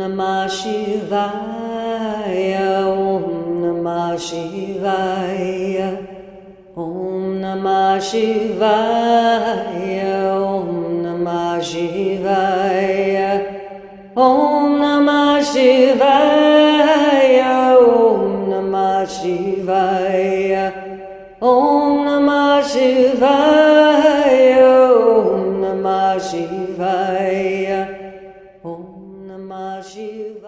Namah Shivaya, Om Namah Shivaya, Om Namah Shivaya, Om Namah Shivaya, Om Namah Shivaya, Om Namah Shivaya, Om Namah Shivaya, Om Namah Shivaya, Om Namah Shivaya.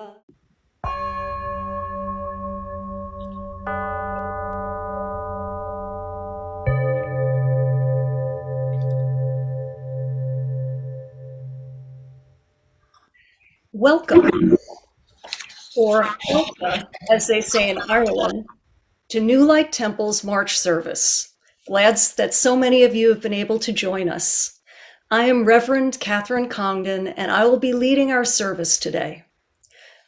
Welcome, or Alpha, as they say in Ireland, to New Light Temple's March service. Glad that so many of you have been able to join us. I am Reverend Catherine Congdon, and I will be leading our service today.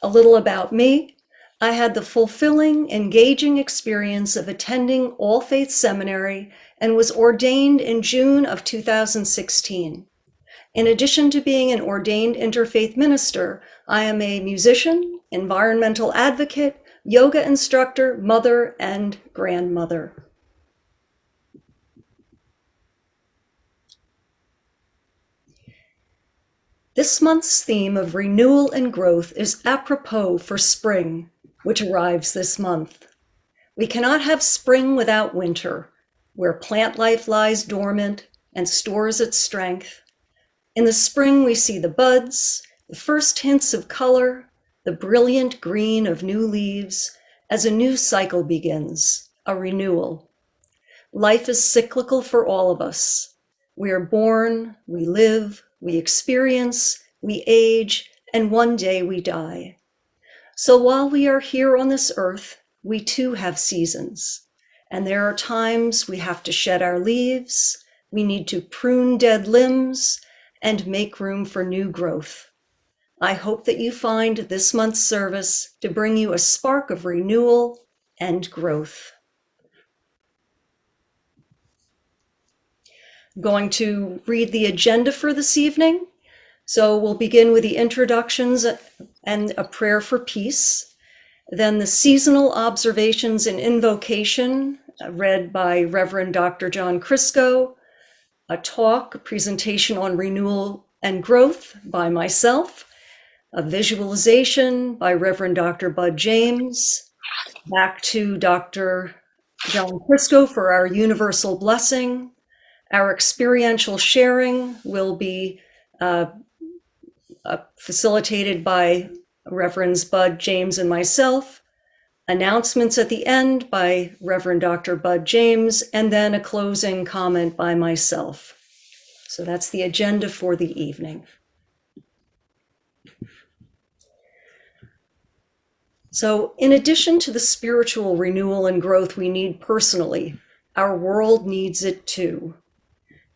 A little about me. I had the fulfilling, engaging experience of attending All Faiths Seminary and was ordained in June of 2016. In addition to being an ordained interfaith minister, I am a musician, environmental advocate, yoga instructor, mother, and grandmother. This month's theme of renewal and growth is apropos for spring, which arrives this month. We cannot have spring without winter, where plant life lies dormant and stores its strength. In the spring, we see the buds, the first hints of color, the brilliant green of new leaves, as a new cycle begins, a renewal. Life is cyclical for all of us. We are born, we live, we experience, we age, and one day we die. So while we are here on this earth, we too have seasons. And there are times we have to shed our leaves, we need to prune dead limbs, and make room for new growth. I hope that you find this month's service to bring you a spark of renewal and growth. I'm going to read the agenda for this evening. So we'll begin with the introductions and a prayer for peace. Then the seasonal observations and invocation read by Reverend Dr. Crisco, a talk, a presentation on renewal and growth by myself, a visualization by Reverend Dr. Bud James, back to Dr. John Crisco for our universal blessing. Our experiential sharing will be facilitated by Reverends Bud James and myself, announcements at the end by Reverend Dr. Bud James, and then a closing comment by myself. So that's the agenda for the evening. So in addition to the spiritual renewal and growth we need personally, our world needs it too.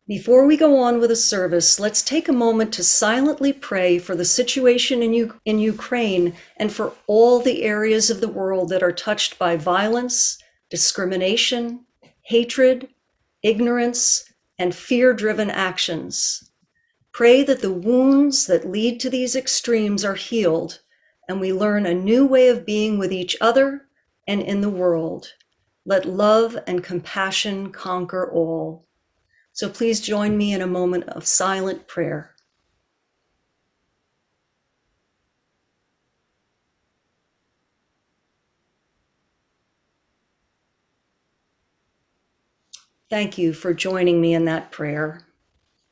Before we go on with the service, let's take a moment to silently pray for the situation in Ukraine and for all the areas of the world that are touched by violence, discrimination, hatred, ignorance, and fear-driven actions. Pray that the wounds that lead to these extremes are healed and we learn a new way of being with each other and in the world. Let love and compassion conquer all. So please join me in a moment of silent prayer. Thank you for joining me in that prayer.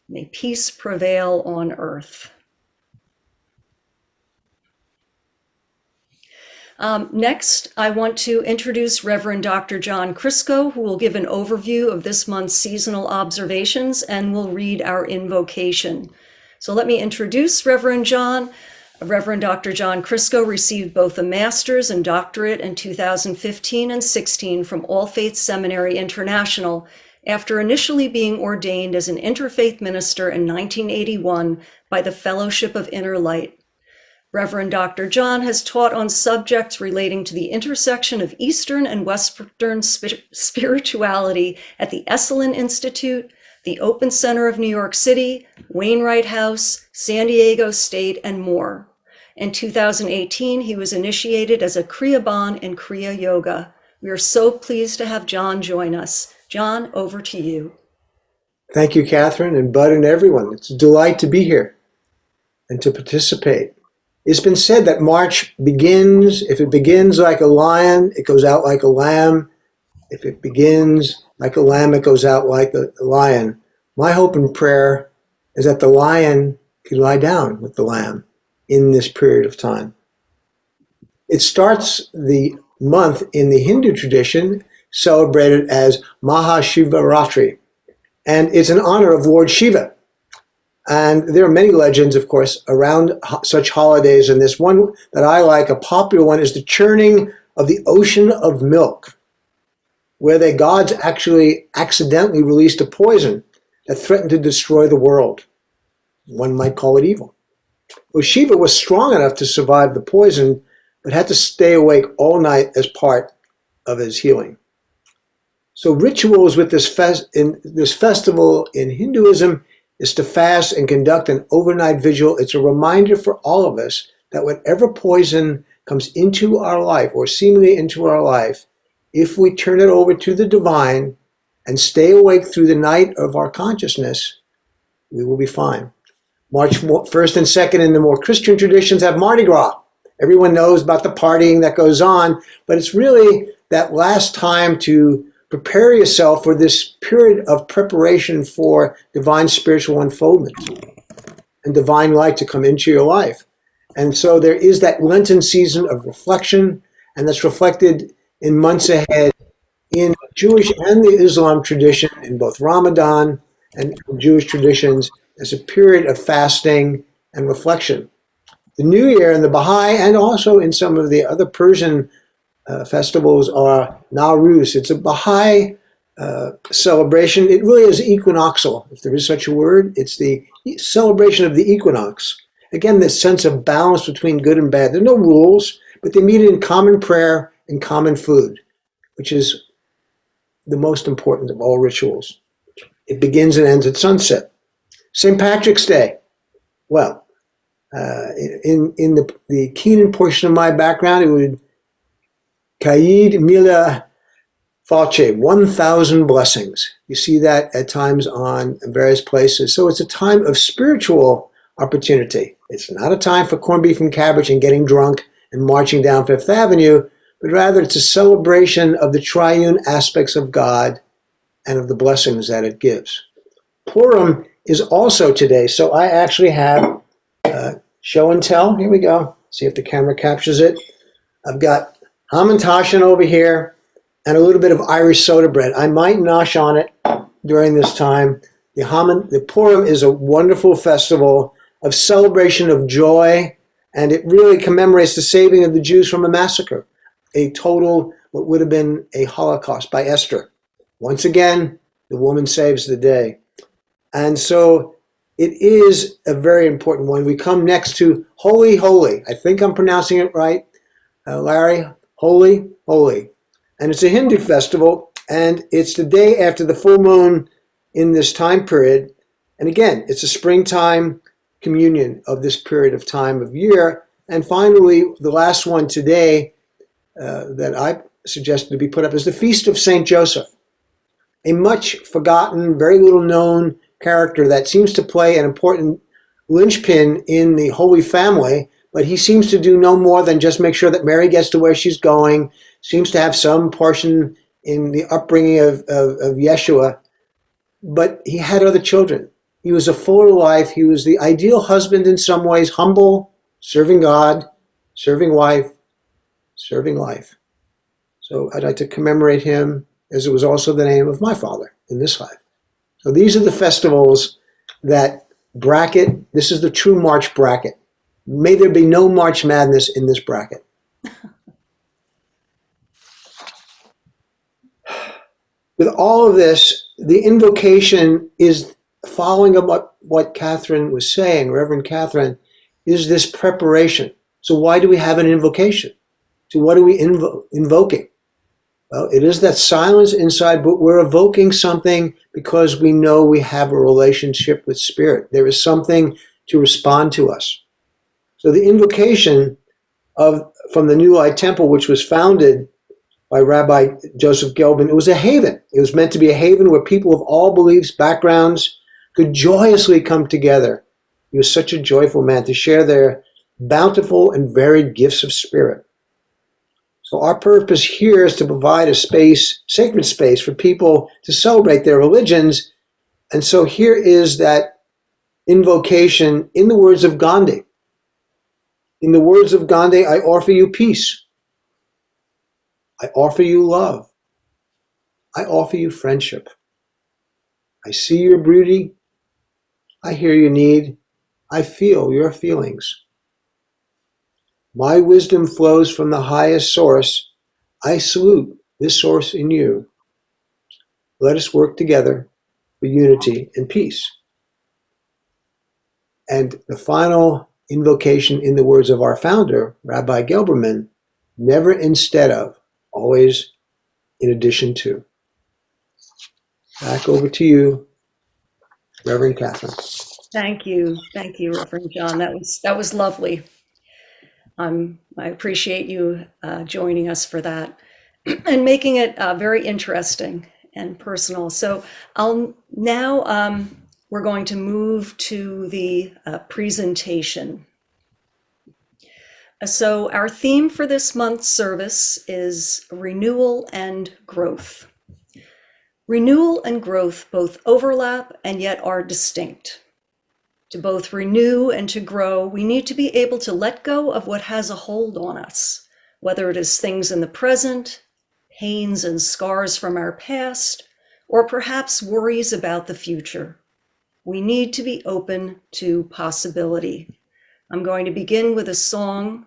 May peace prevail on earth. Next, I want to introduce Reverend Dr. John Crisco, who will give an overview of this month's seasonal observations and will read our invocation. So let me introduce Reverend John. Reverend Dr. John Crisco received both a master's and doctorate in 2015 and 16 from All Faiths Seminary International, after initially being ordained as an interfaith minister in 1981 by the Fellowship of Inner Light. Reverend Dr. John has taught on subjects relating to the intersection of Eastern and Western spirituality at the Esalen Institute, the Open Center of New York City, Wainwright House, San Diego State, and more. In 2018, he was initiated as a Kriya Bon in Kriya Yoga. We are so pleased to have John join us. John, over to you. Thank you, Catherine and Bud and everyone. It's a delight to be here and to participate. It's been said that March begins, if it begins like a lion, it goes out like a lamb. If it begins like a lamb, it goes out like a lion. My hope and prayer is that the lion can lie down with the lamb in this period of time. It starts the month in the Hindu tradition celebrated as Mahashivaratri, and it's in honor of Lord Shiva. And there are many legends, of course, around such holidays, and this one that I like, a popular one, is the churning of the ocean of milk, where the gods actually accidentally released a poison that threatened to destroy the world. One might call it evil. Well, Shiva was strong enough to survive the poison, but had to stay awake all night as part of his healing. So rituals with this festival in Hinduism is to fast and conduct an overnight vigil. It's a reminder for all of us that whatever poison comes into our life or seemingly into our life, if we turn it over to the divine and stay awake through the night of our consciousness, we will be fine. March 1st and 2nd in the more Christian traditions have Mardi Gras. Everyone knows about the partying that goes on, but it's really that last time to prepare yourself for this period of preparation for divine spiritual unfoldment and divine light to come into your life. And so there is that Lenten season of reflection, and that's reflected in months ahead in Jewish and the Islam tradition, in both Ramadan and Jewish traditions, as a period of fasting and reflection. The New Year in the Baha'i and also in some of the other Persian festivals are Nowruz. It's a Baha'i celebration. It really is equinoxial, if there is such a word. It's the celebration of the equinox. Again, this sense of balance between good and bad. There are no rules, but they meet in common prayer and common food, which is the most important of all rituals. It begins and ends at sunset. St. Patrick's Day. Well, in the Keenan portion of my background, it would Kaid Mila Falce, 1,000 blessings. You see that at times on various places. So it's a time of spiritual opportunity. It's not a time for corned beef and cabbage and getting drunk and marching down Fifth Avenue, but rather it's a celebration of the triune aspects of God and of the blessings that it gives. Purim is also today, so I actually have show and tell. Here we go. See if the camera captures it. I've got hamantaschen over here and a little bit of Irish soda bread. I might nosh on it during this time. The Purim is a wonderful festival of celebration of joy, and it really commemorates the saving of the Jews from a massacre, a total, what would have been a Holocaust by Esther. Once again, the woman saves the day. And so it is a very important one. We come next to Holy Holy. I think I'm pronouncing it right, Larry. Holy Holy. And it's a Hindu festival, and it's the day after the full moon in this time period. And again, it's a springtime communion of this period of time of year. And finally, the last one today that I suggested to be put up is the Feast of St. Joseph, a much forgotten, very little known character that seems to play an important linchpin in the Holy Family, but he seems to do no more than just make sure that Mary gets to where she's going, seems to have some portion in the upbringing of Yeshua, but he had other children. He was a fuller life. He was the ideal husband in some ways, humble, serving God, serving wife, serving life. So I'd like to commemorate him, as it was also the name of my father in this life. So these are the festivals that bracket. This is the true March bracket. May there be no March Madness in this bracket. With all of this, the invocation is following up what Catherine was saying, Reverend Catherine, is this preparation. So why do we have an invocation? So what are we invoking? Well, it is that silence inside, but we're evoking something because we know we have a relationship with Spirit. There is something to respond to us. So the invocation from the New Light Temple, which was founded by Rabbi Joseph Gelberman, it was a haven. It was meant to be a haven where people of all beliefs, backgrounds could joyously come together. He was such a joyful man to share their bountiful and varied gifts of spirit. So our purpose here is to provide a space, sacred space, for people to celebrate their religions. And so here is that invocation in the words of Gandhi. In the words of Gandhi, I offer you peace. I offer you love. I offer you friendship. I see your beauty. I hear your need. I feel your feelings. My wisdom flows from the highest source. I salute this source in you. Let us work together for unity and peace. And the final invocation in the words of our founder, Rabbi Gelberman, never instead of, always in addition to. Back over to you, Reverend Catherine. Thank you, Reverend John. That was lovely. I appreciate you joining us for that and making it very interesting and personal. So I'll now we're going to move to the presentation. So our theme for this month's service is renewal and growth. Renewal and growth both overlap and yet are distinct. To both renew and to grow, we need to be able to let go of what has a hold on us, whether it is things in the present, pains and scars from our past, or perhaps worries about the future. We need to be open to possibility. I'm going to begin with a song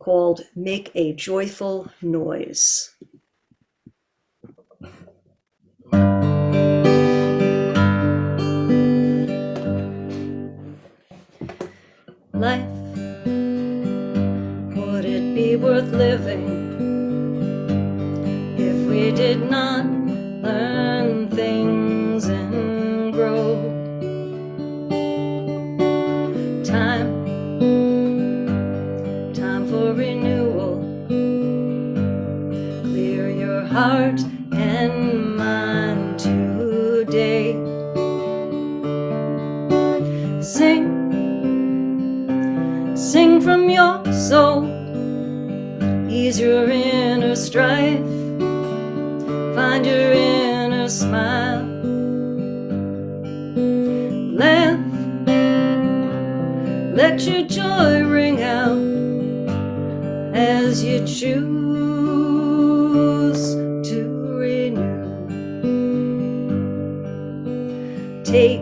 called Make a Joyful Noise. Life, would it be worth living if we did not learn things and grow? Time for renewal. Clear your heart and mind today. Sing from your soul, ease your inner strife, find your inner smile. Laugh, let your joy ring out as you choose to renew. Take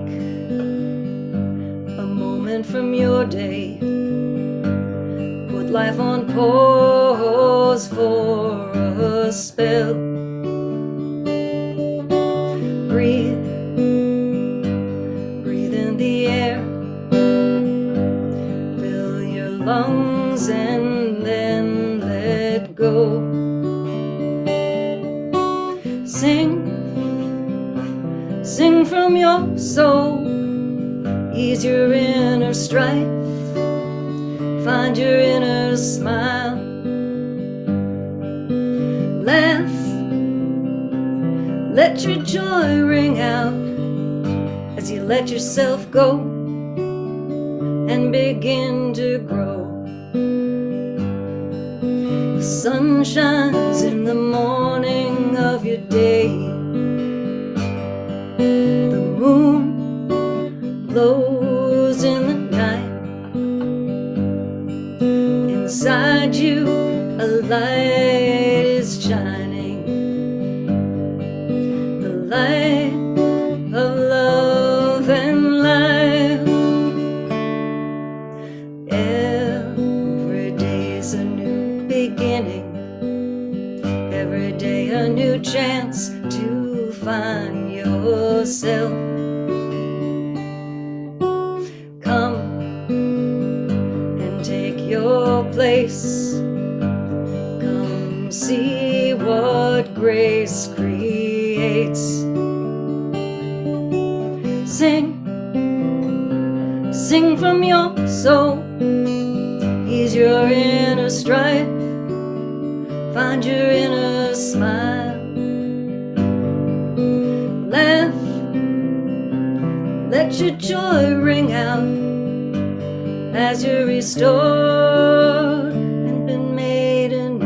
a moment from your day, put life on pause for a spell. Breathe in the air, fill your lungs and then let go. Sing from your soul, ease your inner strife, find your inner smile. Laugh, let your joy ring out as you let yourself go and begin to grow. The sun shines in the morning of your day. The moon glows in the night. Inside you, a light is shining, the light of love and life. Every day is a new beginning, every day a new chance to find yourself. Come and take your place. Come see what grace creates. Sing from your soul, Ease your inner strife, find your inner smile. Laugh, let your joy ring out as you're restored and been made anew.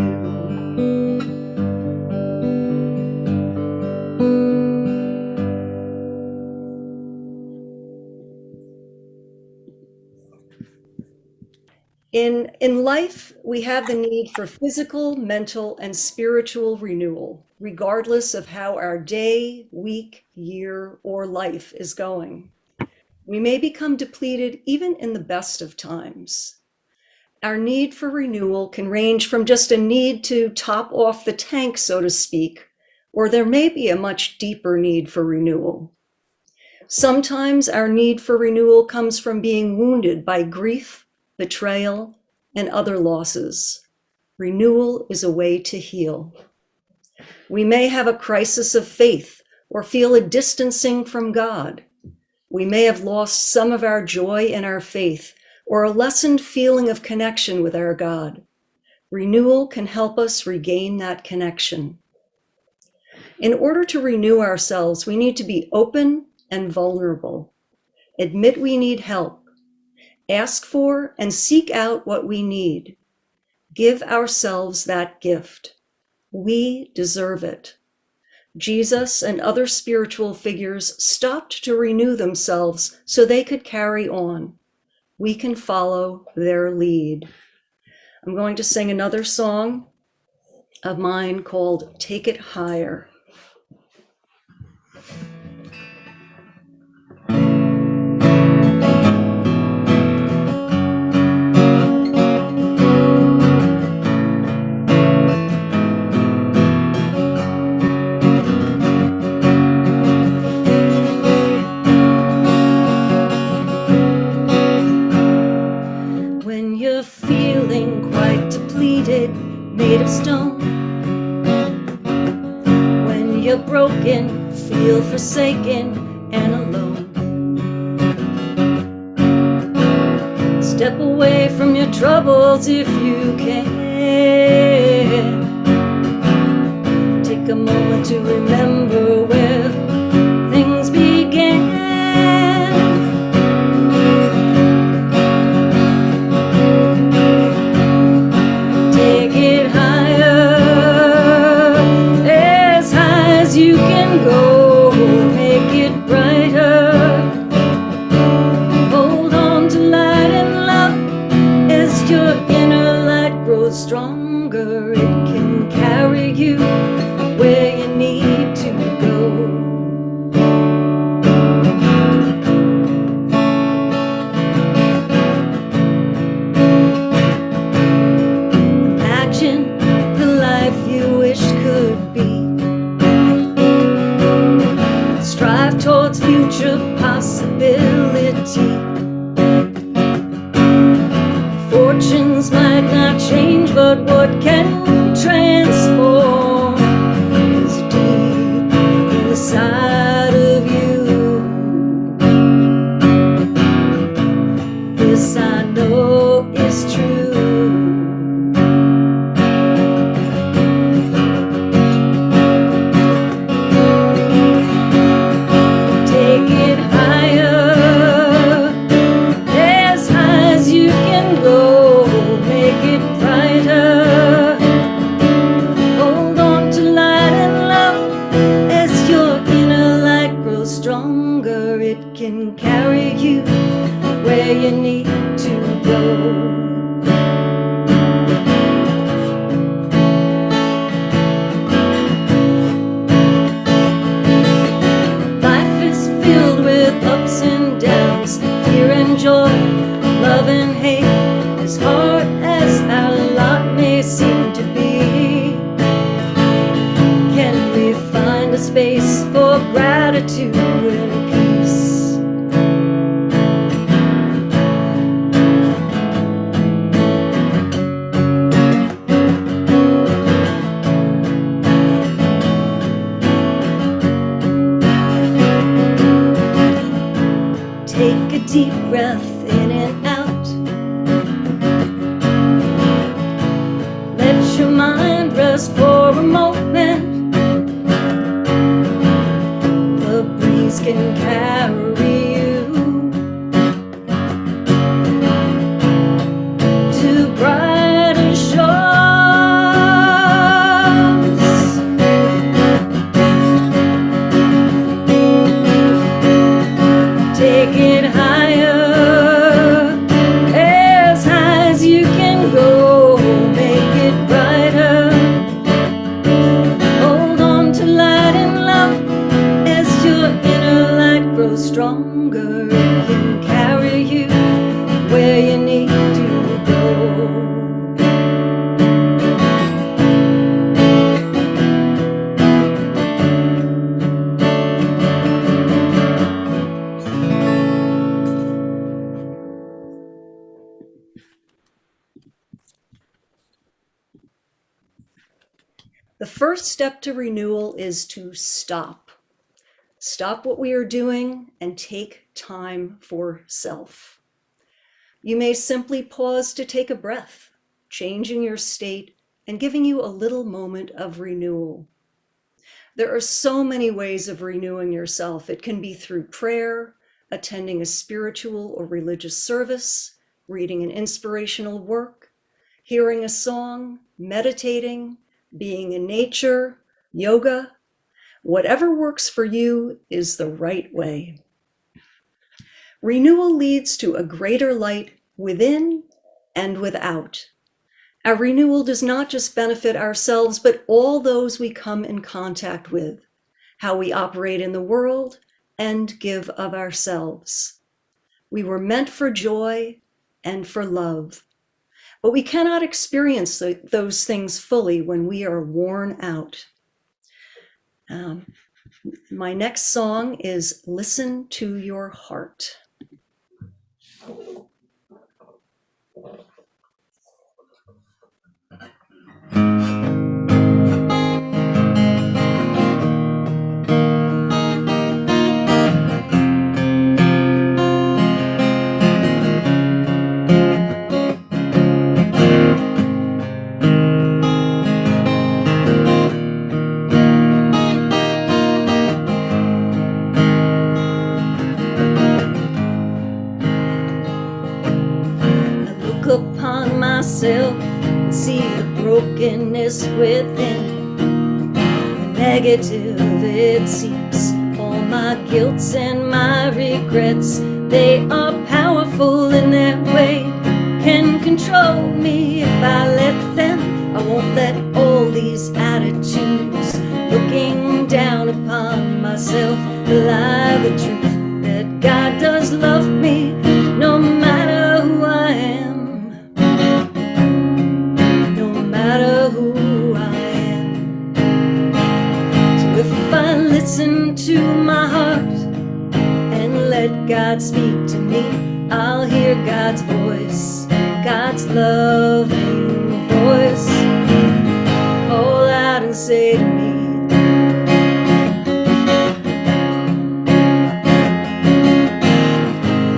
In life, we have the need for physical, mental, and spiritual renewal, regardless of how our day, week, year, or life is going. We may become depleted even in the best of times. Our need for renewal can range from just a need to top off the tank, so to speak, or there may be a much deeper need for renewal. Sometimes our need for renewal comes from being wounded by grief, betrayal, and other losses. Renewal is a way to heal. We may have a crisis of faith or feel a distancing from God. We may have lost some of our joy in our faith or a lessened feeling of connection with our God. Renewal can help us regain that connection. In order to renew ourselves, we need to be open and vulnerable. Admit we need help. Ask for and seek out what we need. Give ourselves that gift. We deserve it. Jesus and other spiritual figures stopped to renew themselves so they could carry on. We can follow their lead. I'm going to sing another song of mine called Take It Higher. Made of stone. When you're broken, feel forsaken and alone. Step away from your troubles if you can. Take a moment to remember where things began. Take it higher, as high as you can go. Make it brighter. Hold on to light and love. As your inner light grows stronger, it can carry you where you need to go. Towards future possibility. Fortunes might not change, but what can transform is deep inside of you. This I know is true. You need to go. Life is filled with ups and downs, fear and joy, love and hate, as hard as our lot may seem to be. Can we find a space for gratitude and peace? Deep breath in and out. for a moment. The breeze can carry you to brighter shores. Take it higher, as high as you can go. Make it brighter. Hold on to light and love as your inner light grows stronger. It can carry you where you need to go. The first step to renewal is to stop. Stop what we are doing and take time for self. You may simply pause to take a breath, changing your state and giving you a little moment of renewal. There are so many ways of renewing yourself. It can be through prayer, attending a spiritual or religious service, reading an inspirational work, hearing a song, meditating, being in nature, yoga. Whatever works for you is the right way. Renewal leads to a greater light within and without. Our renewal does not just benefit ourselves, but all those we come in contact with, how we operate in the world and give of ourselves. We were meant for joy and for love, but we cannot experience those things fully when we are worn out. My next song is Listen to Your Heart. Upon myself and see the brokenness within. The negative, it seeps. All my guilts and my regrets, they are powerful in their way, can control me if I let them. I won't let all these attitudes, looking down upon myself, belie the truth that God does love me no matter who I am. Who I am. So if I listen to my heart and let God speak to me, I'll hear God's voice, God's loving voice, call out and say to me,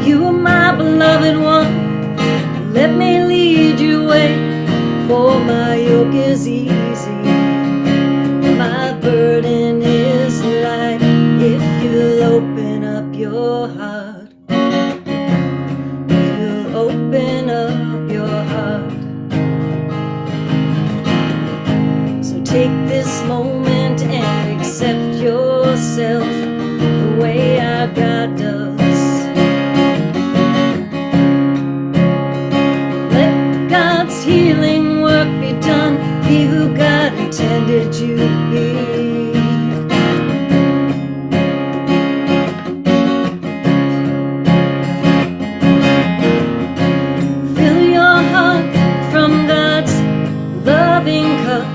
you are my beloved one, let me lead you away. For my yoke is easy, my burden is light. If you'll open up your heart, if you'll open up your heart. So take this moment and accept yourself the way our God does. Let God's healing be done, be who God intended you to be. Fill your heart from God's loving cup.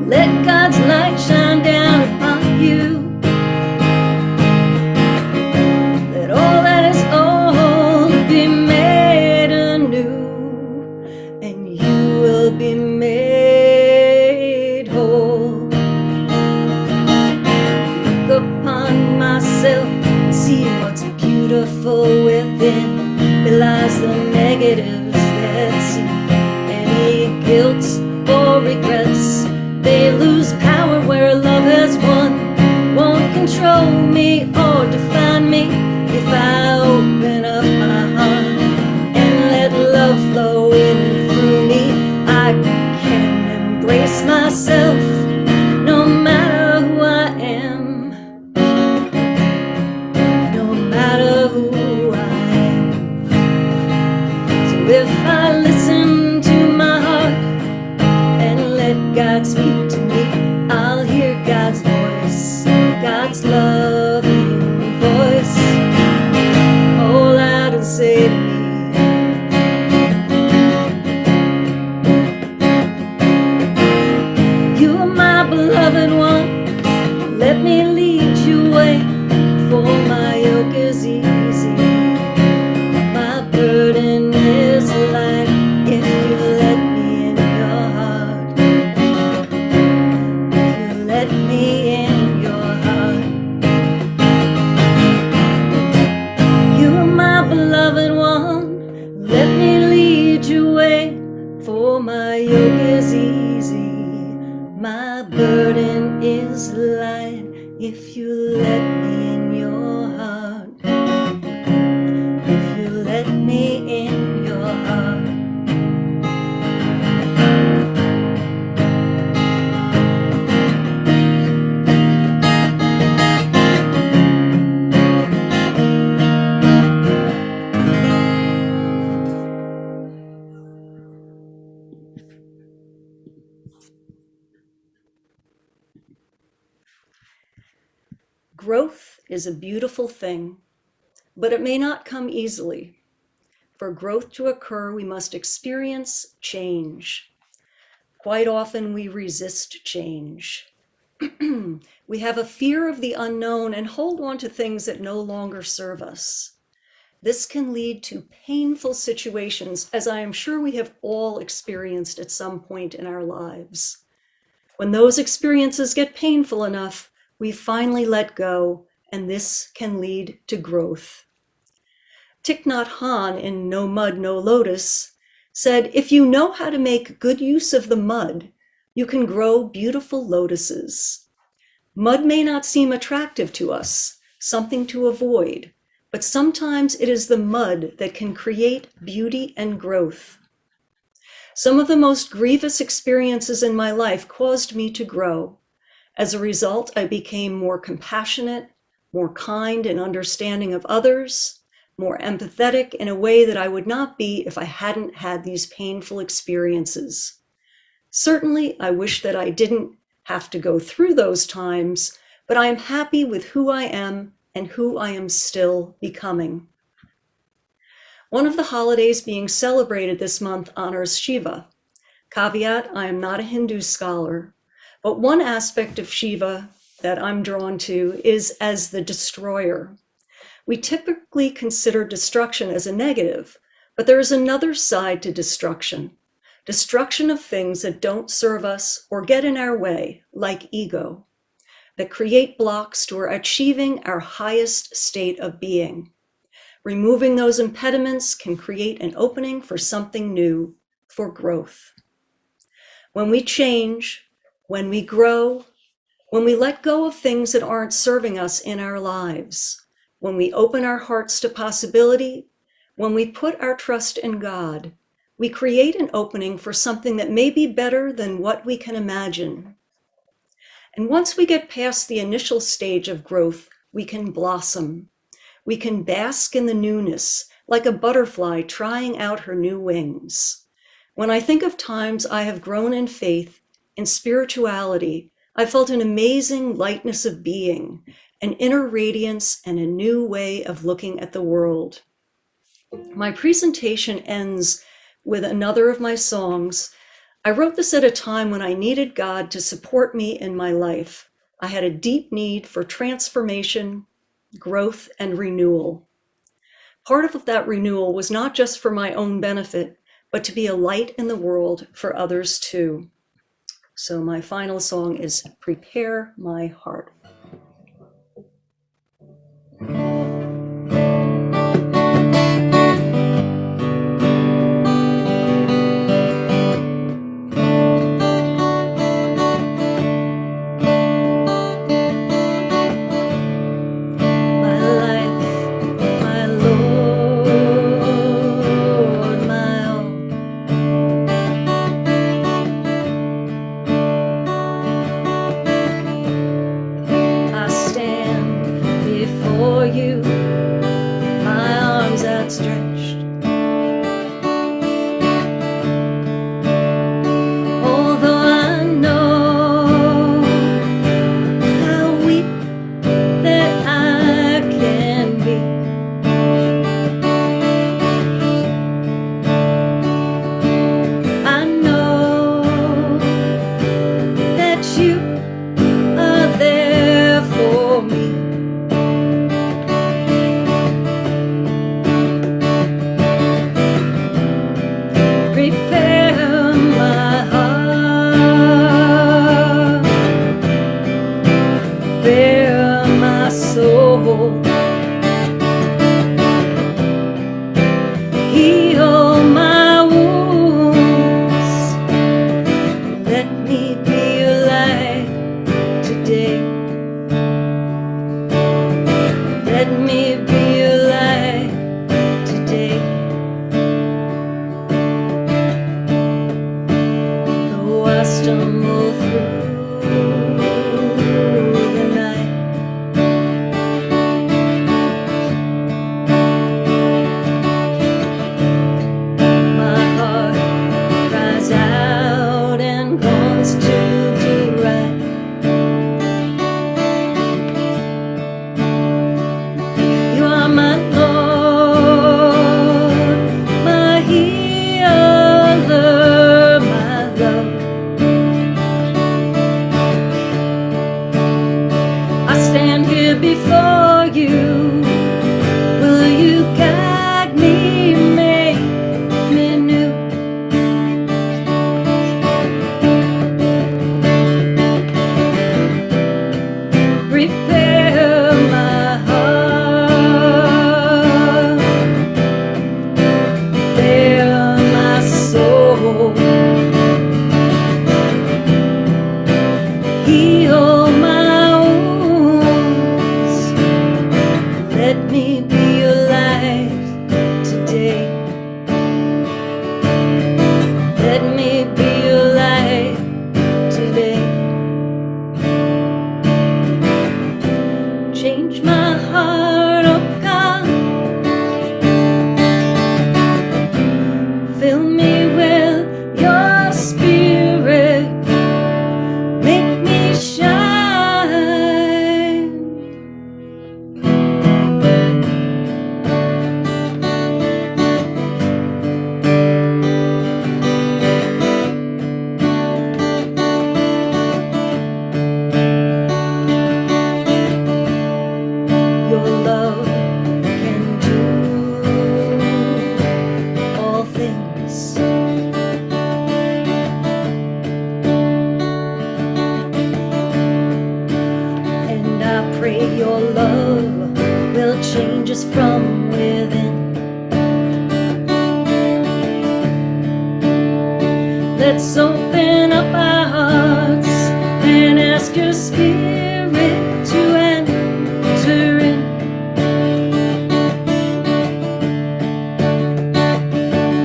Let God's light shine down upon you. Let all that is old be made anew. Be made whole. Look upon myself and see what's beautiful within. Belies the negatives that see any guilt or regrets. For my yoke is easy, my burden is light. If you let me in your heart, if you let me in your heart. Growth is a beautiful thing, but it may not come easily. For growth to occur, we must experience change. Quite often we resist change. We have a fear of the unknown and hold on to things that no longer serve us. This can lead to painful situations, as I am sure we have all experienced at some point in our lives. When those experiences get painful enough, we finally let go, and this can lead to growth. Thich Nhat Hanh in No Mud, No Lotus said, if you know how to make good use of the mud, you can grow beautiful lotuses. Mud may not seem attractive to us, something to avoid, but sometimes it is the mud that can create beauty and growth. Some of the most grievous experiences in my life caused me to grow. As a result, I became more compassionate, more kind and understanding of others, more empathetic in a way that I would not be if I hadn't had these painful experiences. Certainly, I wish that I didn't have to go through those times, but I am happy with who I am and who I am still becoming. One of the holidays being celebrated this month honors Shiva. Caveat, I am not a Hindu scholar, but one aspect of Shiva that I'm drawn to is as the destroyer. We typically consider destruction as a negative, but there is another side to destruction. Destruction of things that don't serve us or get in our way, like ego, that create blocks to our achieving our highest state of being. Removing those impediments can create an opening for something new, for growth. When we change, when we grow, when we let go of things that aren't serving us in our lives, when we open our hearts to possibility, when we put our trust in God, we create an opening for something that may be better than what we can imagine. And once we get past the initial stage of growth, we can blossom. We can bask in the newness, like a butterfly trying out her new wings. When I think of times I have grown in faith, in spirituality, I felt an amazing lightness of being, an inner radiance, and a new way of looking at the world. My presentation ends with another of my songs. I wrote this at a time when I needed God to support me in my life. I had a deep need for transformation, growth, and renewal. Part of that renewal was not just for my own benefit, but to be a light in the world for others too. So my final song is Prepare My Heart. stumble through the night. My heart cries out and longs to do right. You are my Lord, my healer, my love. I stand here before you. Will you guide me, make me new? Prepare my heart, prepare my soul, heal my wounds. Let me be alive today. Let me be alive today. Change my heart, oh God. Fill me with your spirit. Make me shine. Your love can do all things. And I pray your love will change us from within. Let's open up our hearts and ask your spirit to enter in.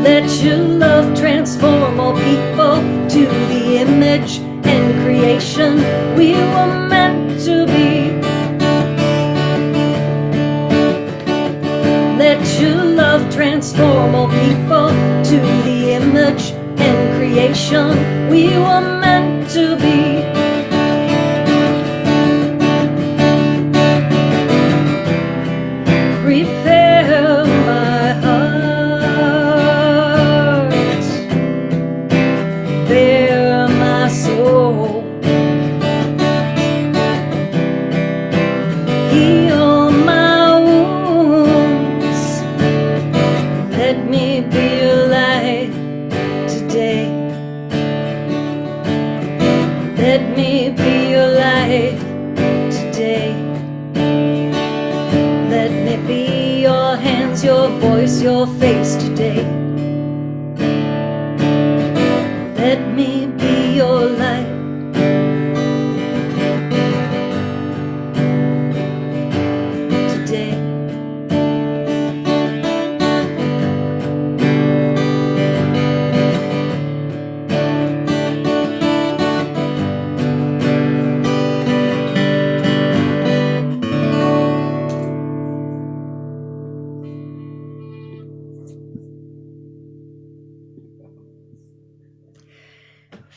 Let your love transform all people to the image and creation we were meant to be. Let your love transform all people to the image and creation we were meant to be. Prepare my heart, prepare my soul, heal my wounds. Let me be alive today. Let me be alive today. Let me be your hands, your voice, your face today. Let me be your light. Today.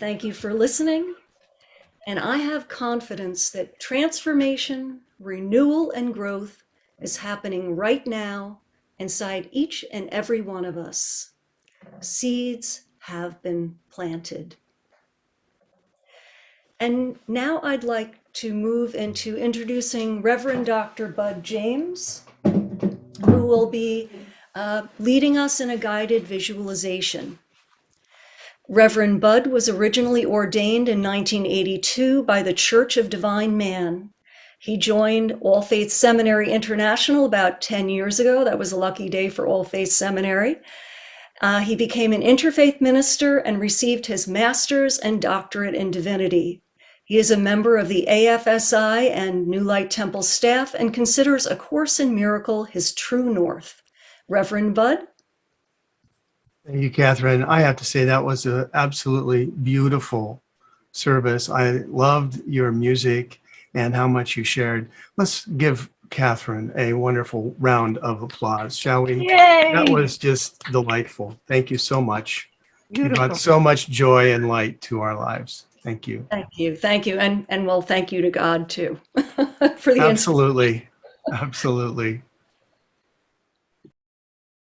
Thank you for listening, and I have confidence that transformation, renewal, and growth is happening right now inside each and every one of us. Seeds have been planted. And now I'd like to move into introducing Reverend Dr Bud James, who will be leading us in a guided visualization. Reverend Bud was originally ordained in 1982 by the Church of Divine Man. He joined All Faiths Seminary International about 10 years ago. That was a lucky day for All Faiths Seminary. He became an interfaith minister and received his master's and doctorate in divinity. He is a member of the AFSI and New Light Temple staff and considers A Course in Miracle his true north. Reverend Bud? Thank you, Catherine. I have to say that was absolutely beautiful. service. I loved your music and how much you shared. Let's give Catherine a wonderful round of applause, shall we? Yay! That was just delightful. Thank you so much. You Beautiful. brought so much joy and light to our lives. Thank you. Thank you, and well, thank you to God too for the Absolutely, absolutely.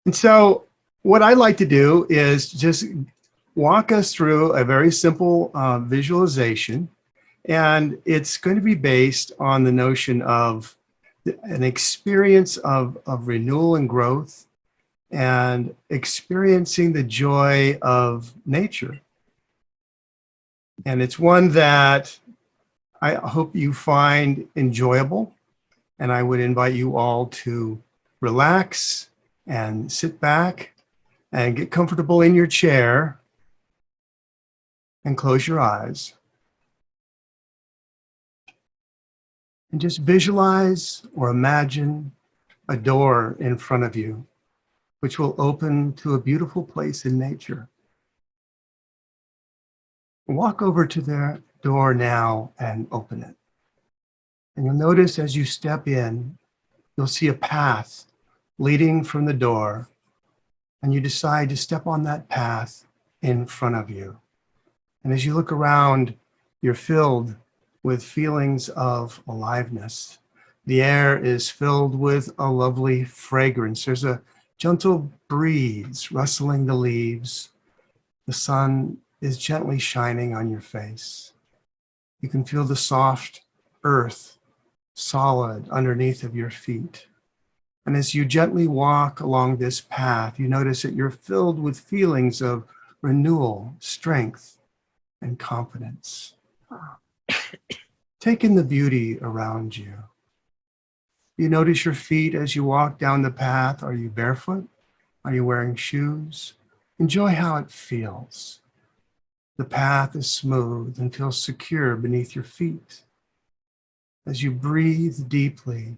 And so, what I'd like to do is just walk us through a very simple visualization, and it's going to be based on the notion of an experience of renewal and growth, and experiencing the joy of nature. And it's one that I hope you find enjoyable. And I would invite you all to relax and sit back and get comfortable in your chair and close your eyes. And just visualize or imagine a door in front of you, which will open to a beautiful place in nature. Walk over to the door now and open it. And you'll notice as you step in, you'll see a path leading from the door, and you decide to step on that path in front of you. And as you look around, you're filled with feelings of aliveness. The air is filled with a lovely fragrance. There's a gentle breeze rustling the leaves. The sun is gently shining on your face. You can feel the soft earth, solid underneath of your feet. And as you gently walk along this path, you notice that you're filled with feelings of renewal, strength, and confidence. Take in the beauty around you. You notice your feet as you walk down the path. Are you barefoot? Are you wearing shoes? Enjoy how it feels. The path is smooth and feels secure beneath your feet. As you breathe deeply,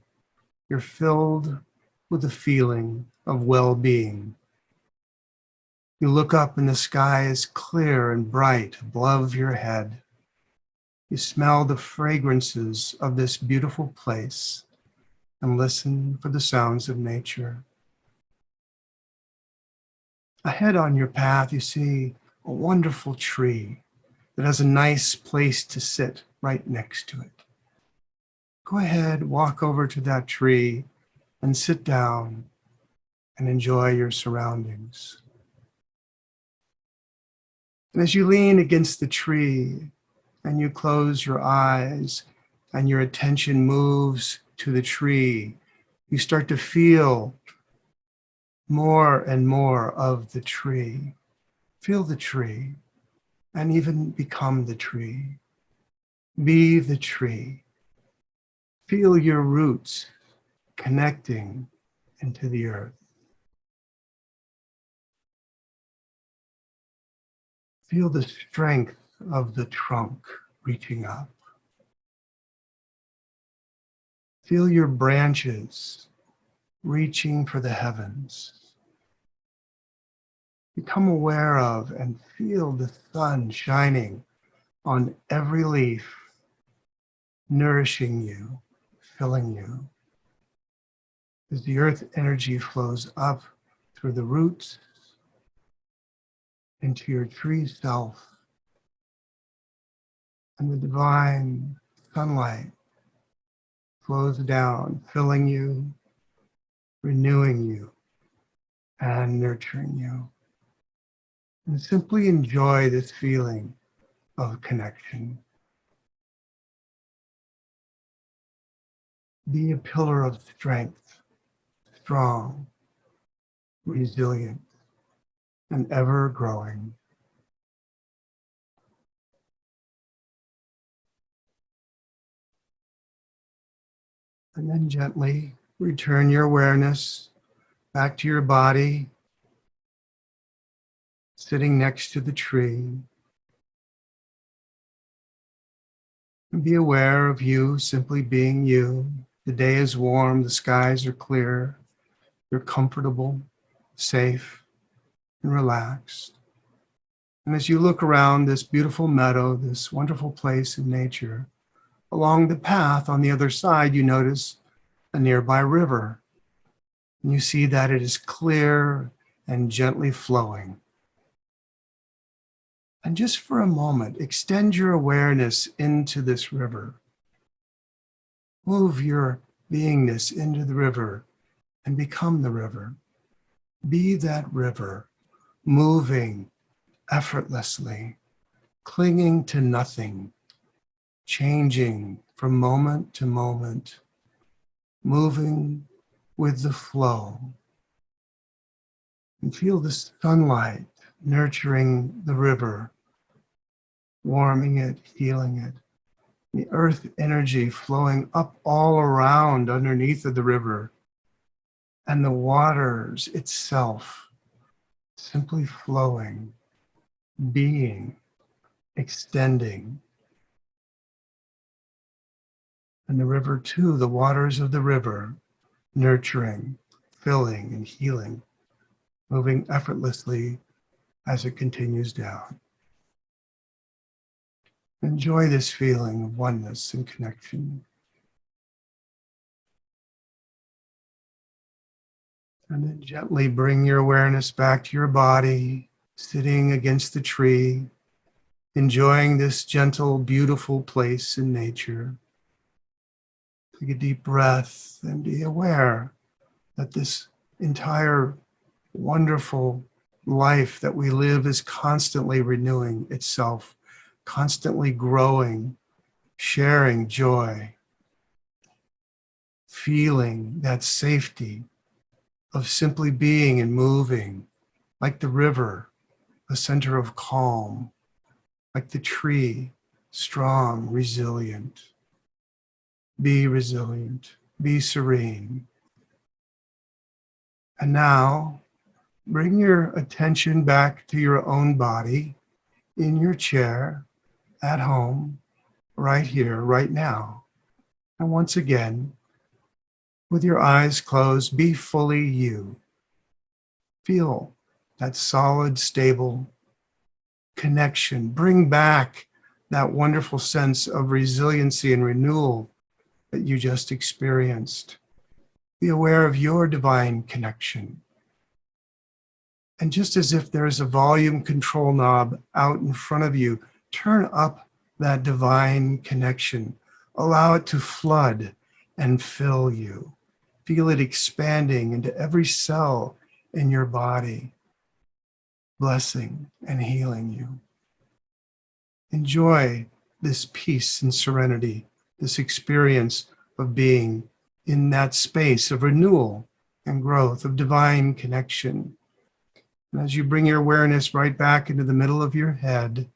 you're filled with a feeling of well-being. You look up and the sky is clear and bright above your head. You smell the fragrances of this beautiful place and listen for the sounds of nature. Ahead on your path, you see a wonderful tree that has a nice place to sit right next to it. Go ahead, walk over to that tree and sit down and enjoy your surroundings. And as you lean against the tree and you close your eyes and your attention moves to the tree, you start to feel more and more of the tree. Feel the tree and even become the tree. Be the tree. Feel your roots connecting into the earth. Feel the strength of the trunk reaching up. Feel your branches reaching for the heavens. Become aware of and feel the sun shining on every leaf, nourishing you, filling you. As the earth energy flows up through the roots into your tree self, and the divine sunlight flows down, filling you, renewing you, and nurturing you. And simply enjoy this feeling of connection. Be a pillar of strength, strong, resilient, and ever growing. And then gently return your awareness back to your body, sitting next to the tree. And be aware of you simply being you. The day is warm, the skies are clear, you're comfortable, safe, and relaxed. And as you look around this beautiful meadow, this wonderful place in nature, along the path on the other side, you notice a nearby river. And you see that it is clear and gently flowing. And just for a moment, extend your awareness into this river. Move your beingness into the river and become the river. Be that river, moving effortlessly, clinging to nothing, changing from moment to moment, moving with the flow. And feel the sunlight nurturing the river, warming it, healing it. The earth energy flowing up all around underneath of the river, and the waters itself simply flowing, being, extending. And the river too, the waters of the river, nurturing, filling, and healing, moving effortlessly as it continues down. Enjoy this feeling of oneness and connection. And then gently bring your awareness back to your body, sitting against the tree, enjoying this gentle, beautiful place in nature. Take a deep breath and be aware that this entire wonderful life that we live is constantly renewing itself, constantly growing, sharing joy, feeling that safety of simply being and moving, like the river, a center of calm, like the tree, strong, resilient. Be resilient, be serene. And now, bring your attention back to your own body, in your chair, at home, right here, right now. And once again, with your eyes closed, be fully you. Feel that solid, stable connection. Bring back that wonderful sense of resiliency and renewal that you just experienced. Be aware of your divine connection. And just as if there's a volume control knob out in front of you, turn up that divine connection. Allow it to flood and fill you. Feel it expanding into every cell in your body, blessing and healing you. Enjoy this peace and serenity, this experience of being in that space of renewal and growth, of divine connection. And as you bring your awareness right back into the middle of your head,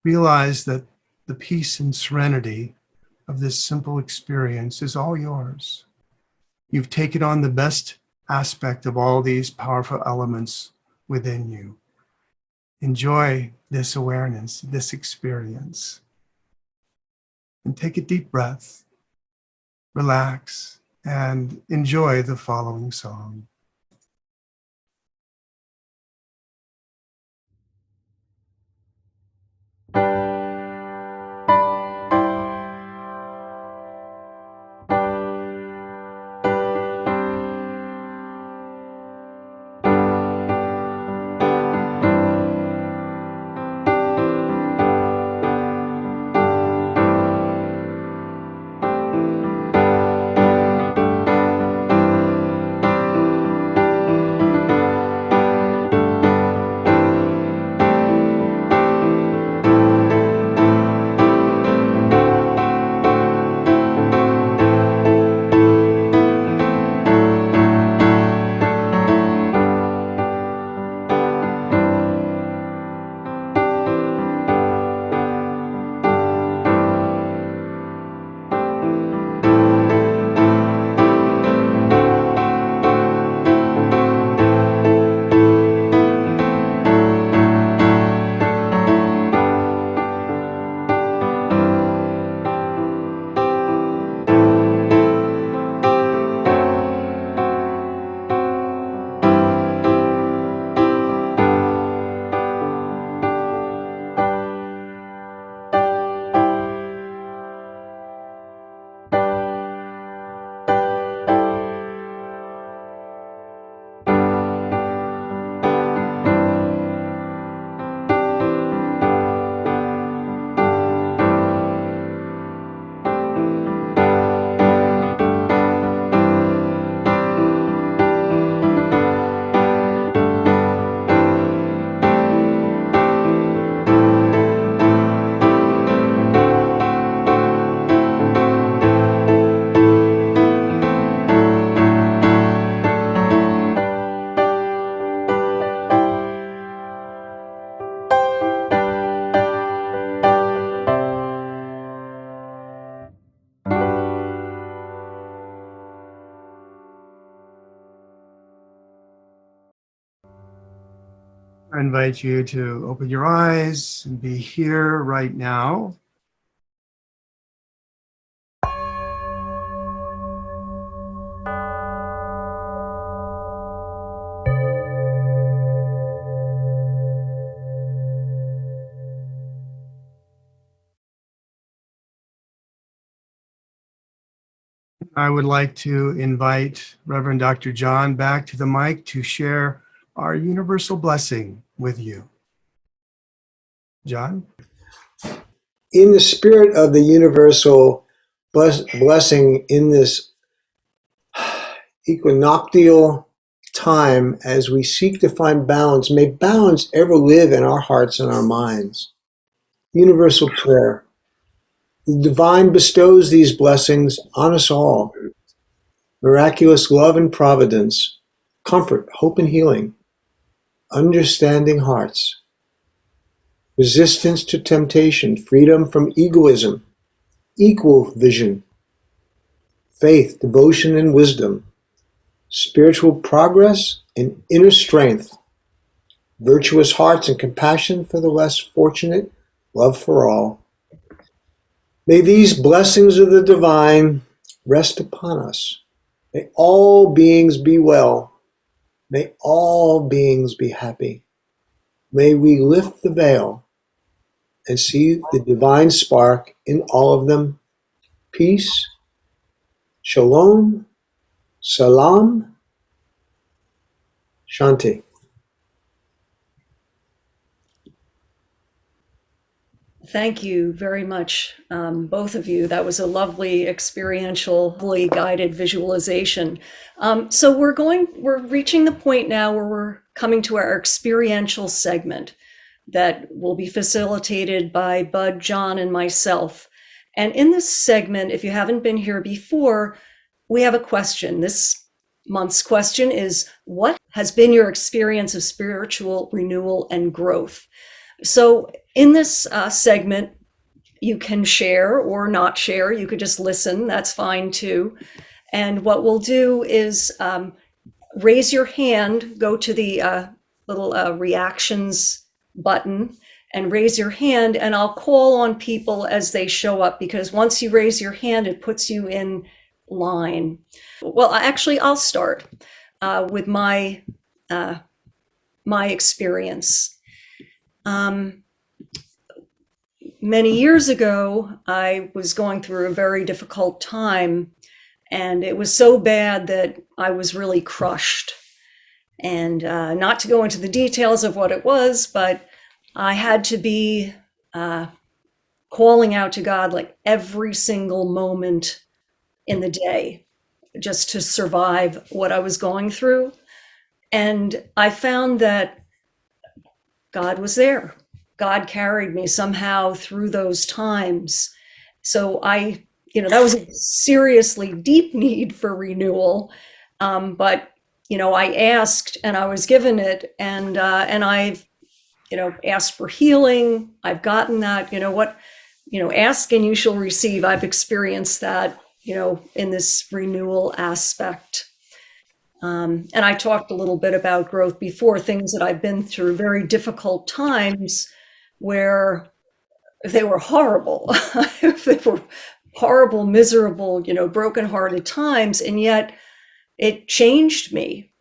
realize that the peace and serenity of this simple experience is all yours. You've taken on the best aspect of all these powerful elements within you. Enjoy this awareness, this experience. And take a deep breath, relax, and enjoy the following song. invite you to open your eyes and be here right now. I would like to invite Reverend Dr. John back to the mic to share our universal blessing with you. John? In the spirit of the universal blessing in this equinoctial time as we seek to find balance, may balance ever live in our hearts and our minds. Universal prayer. The divine bestows these blessings on us all. Miraculous love and providence, comfort, hope and healing, understanding hearts, resistance to temptation, freedom from egoism, equal vision, faith, devotion and wisdom, spiritual progress and inner strength, virtuous hearts and compassion for the less fortunate, love for all. May these blessings of the divine rest upon us. May all beings be well. May all beings be happy. May we lift the veil and see the divine spark in all of them. Peace, shalom, salam, shanti. Thank you very much, both of you. That was a lovely experiential, fully guided visualization. So we're reaching the point now where we're coming to our experiential segment that will be facilitated by Bud, John, and myself. And in this segment, if you haven't been here before, we have a question. This month's question is, what has been your experience of spiritual renewal and growth? So in this segment, you can share or not share. You could just listen. That's fine too. And what we'll do is raise your hand, go to the little reactions button and raise your hand, and I'll call on people as they show up, because once you raise your hand, it puts you in line. Well, actually, I'll start with my experience. Many years ago, I was going through a very difficult time, and it was so bad that I was really crushed. And not to go into the details of what it was, but I had to be calling out to God like every single moment in the day just to survive what I was going through. And I found that God was there. God carried me somehow through those times. So that was a seriously deep need for renewal. But, I asked and I was given it, and I've, asked for healing. I've gotten that, ask and you shall receive. I've experienced that, in this renewal aspect. And I talked a little bit about growth before, things that I've been through, very difficult times where they were horrible. They were horrible, miserable, brokenhearted times. And yet it changed me,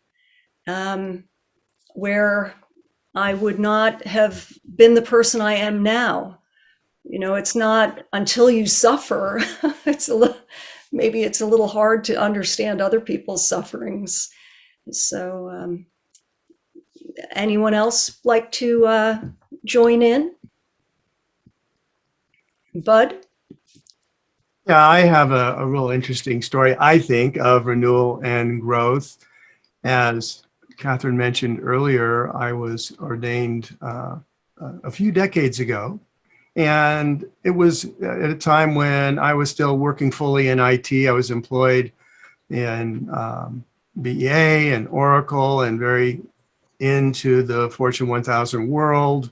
where I would not have been the person I am now. It's not until you suffer, maybe it's a little hard to understand other people's sufferings. So anyone else like to join in? Bud? Yeah, I have a real interesting story, I think, of renewal and growth. As Catherine mentioned earlier, I was ordained a few decades ago. And it was at a time when I was still working fully in IT. I was employed in BEA and Oracle and very into the Fortune 1000 world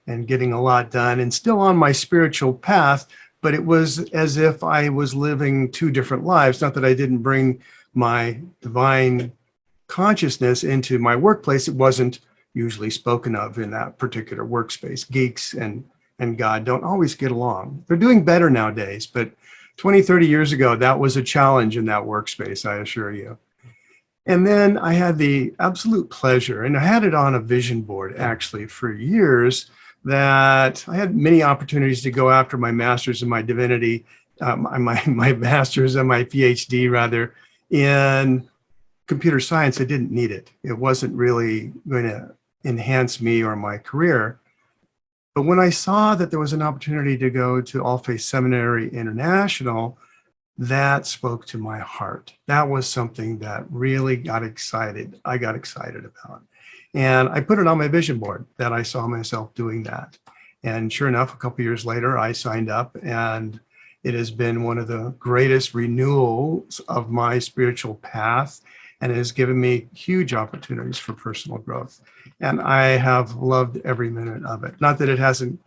and getting a lot done and still on my spiritual path. But it was as if I was living two different lives. Not that I didn't bring my divine consciousness into my workplace. It wasn't usually spoken of in that particular workspace. Geeks and God don't always get along. They're doing better nowadays, but 20, 30 years ago, that was a challenge in that workspace, I assure you. And then I had the absolute pleasure, and I had it on a vision board actually for years, that I had many opportunities to go after my master's and my divinity, my master's and my PhD rather, in computer science. I didn't need it. It wasn't really going to enhance me or my career. But when I saw that there was an opportunity to go to All Faiths Seminary International, that spoke to my heart. That was something that really got excited. I got excited about. And I put it on my vision board that I saw myself doing that. And sure enough, a couple of years later, I signed up, and it has been one of the greatest renewals of my spiritual path, and it has given me huge opportunities for personal growth. And I have loved every minute of it. Not that it hasn't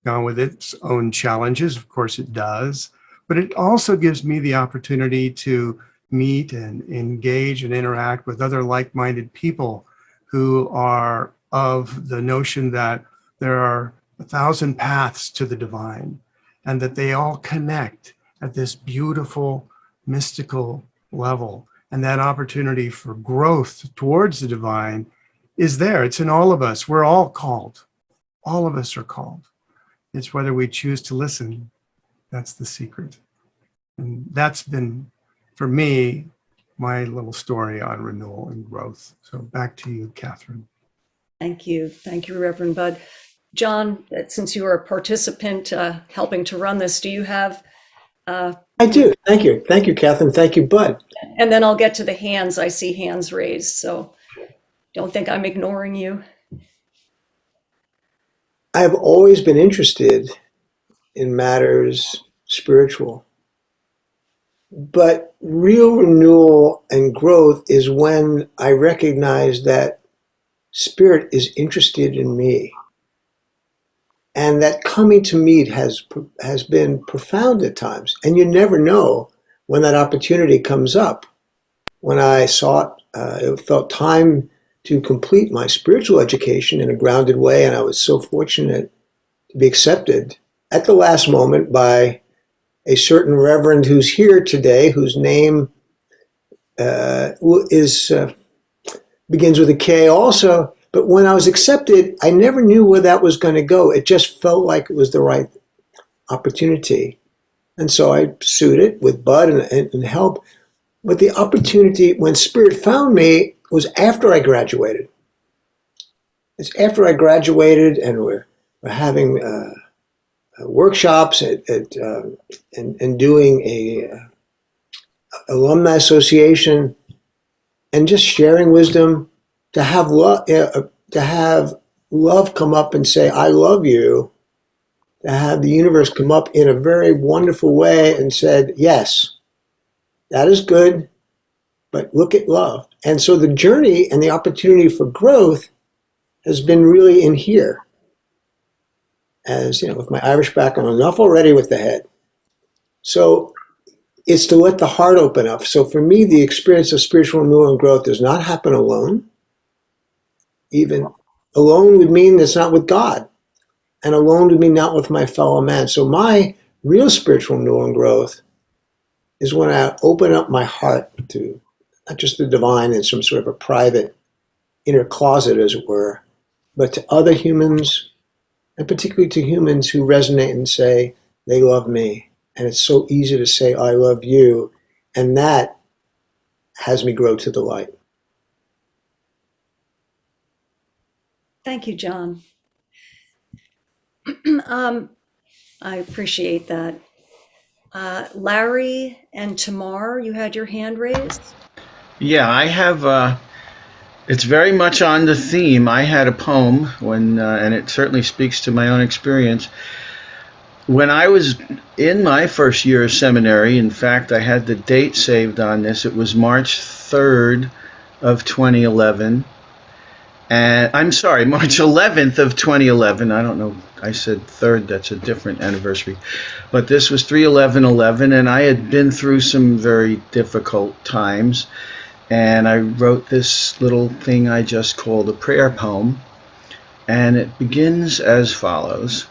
gone with its own challenges, of course it does, but it also gives me the opportunity to meet and engage and interact with other like-minded people who are of the notion that there are 1,000 paths to the divine, and that they all connect at this beautiful, mystical level. And that opportunity for growth towards the divine is there. It's in all of us. We're all called. All of us are called. It's whether we choose to listen. That's the secret. And that's been, for me, my little story on renewal and growth. So back to you, Catherine. Thank you. Thank you, Reverend Bud. John, since you are a participant helping to run this, do you have? I do. Thank you. Thank you, Catherine. Thank you, Bud. And then I'll get to the hands. I see hands raised, so don't think I'm ignoring you. I have always been interested in matters spiritual. But real renewal and growth is when I recognize that Spirit is interested in me. And that coming to meet has been profound at times. And you never know when that opportunity comes up. When I sought, it felt time to complete my spiritual education in a grounded way, and I was so fortunate to be accepted at the last moment by a certain reverend who's here today, whose name begins with a K also. But when I was accepted, I never knew where that was going to go. It just felt like it was the right opportunity. And so I pursued it with Bud and help. But the opportunity, when Spirit found me, was after I graduated. It's after I graduated, and we're having workshops and doing a alumni association, and just sharing wisdom. To have love come up and say, I love you, to have the universe come up in a very wonderful way and said, yes, that is good, but look at love. And so the journey and the opportunity for growth has been really in here. As you know, with my Irish background, enough already with the head. So it's to let the heart open up. So for me, the experience of spiritual renewal and growth does not happen alone. Even alone would mean it's not with God. And alone would mean not with my fellow man. So my real spiritual renewal and growth is when I open up my heart to not just the divine in some sort of a private inner closet, as it were, but to other humans, and particularly to humans who resonate and say, they love me. And it's so easy to say, I love you. And that has me grow to the light. Thank you, John. I appreciate that. Larry and Tamar, you had your hand raised? Yeah, I have, it's very much on the theme. I had a poem when, and it certainly speaks to my own experience. When I was in my first year of seminary, in fact, I had the date saved on this. It was March 3rd of 2011. And I'm sorry, March 11th of 2011. I don't know. I said 3rd. That's a different anniversary. But this was 3/11/11, and I had been through some very difficult times. And I wrote this little thing I just called a prayer poem, and it begins as follows.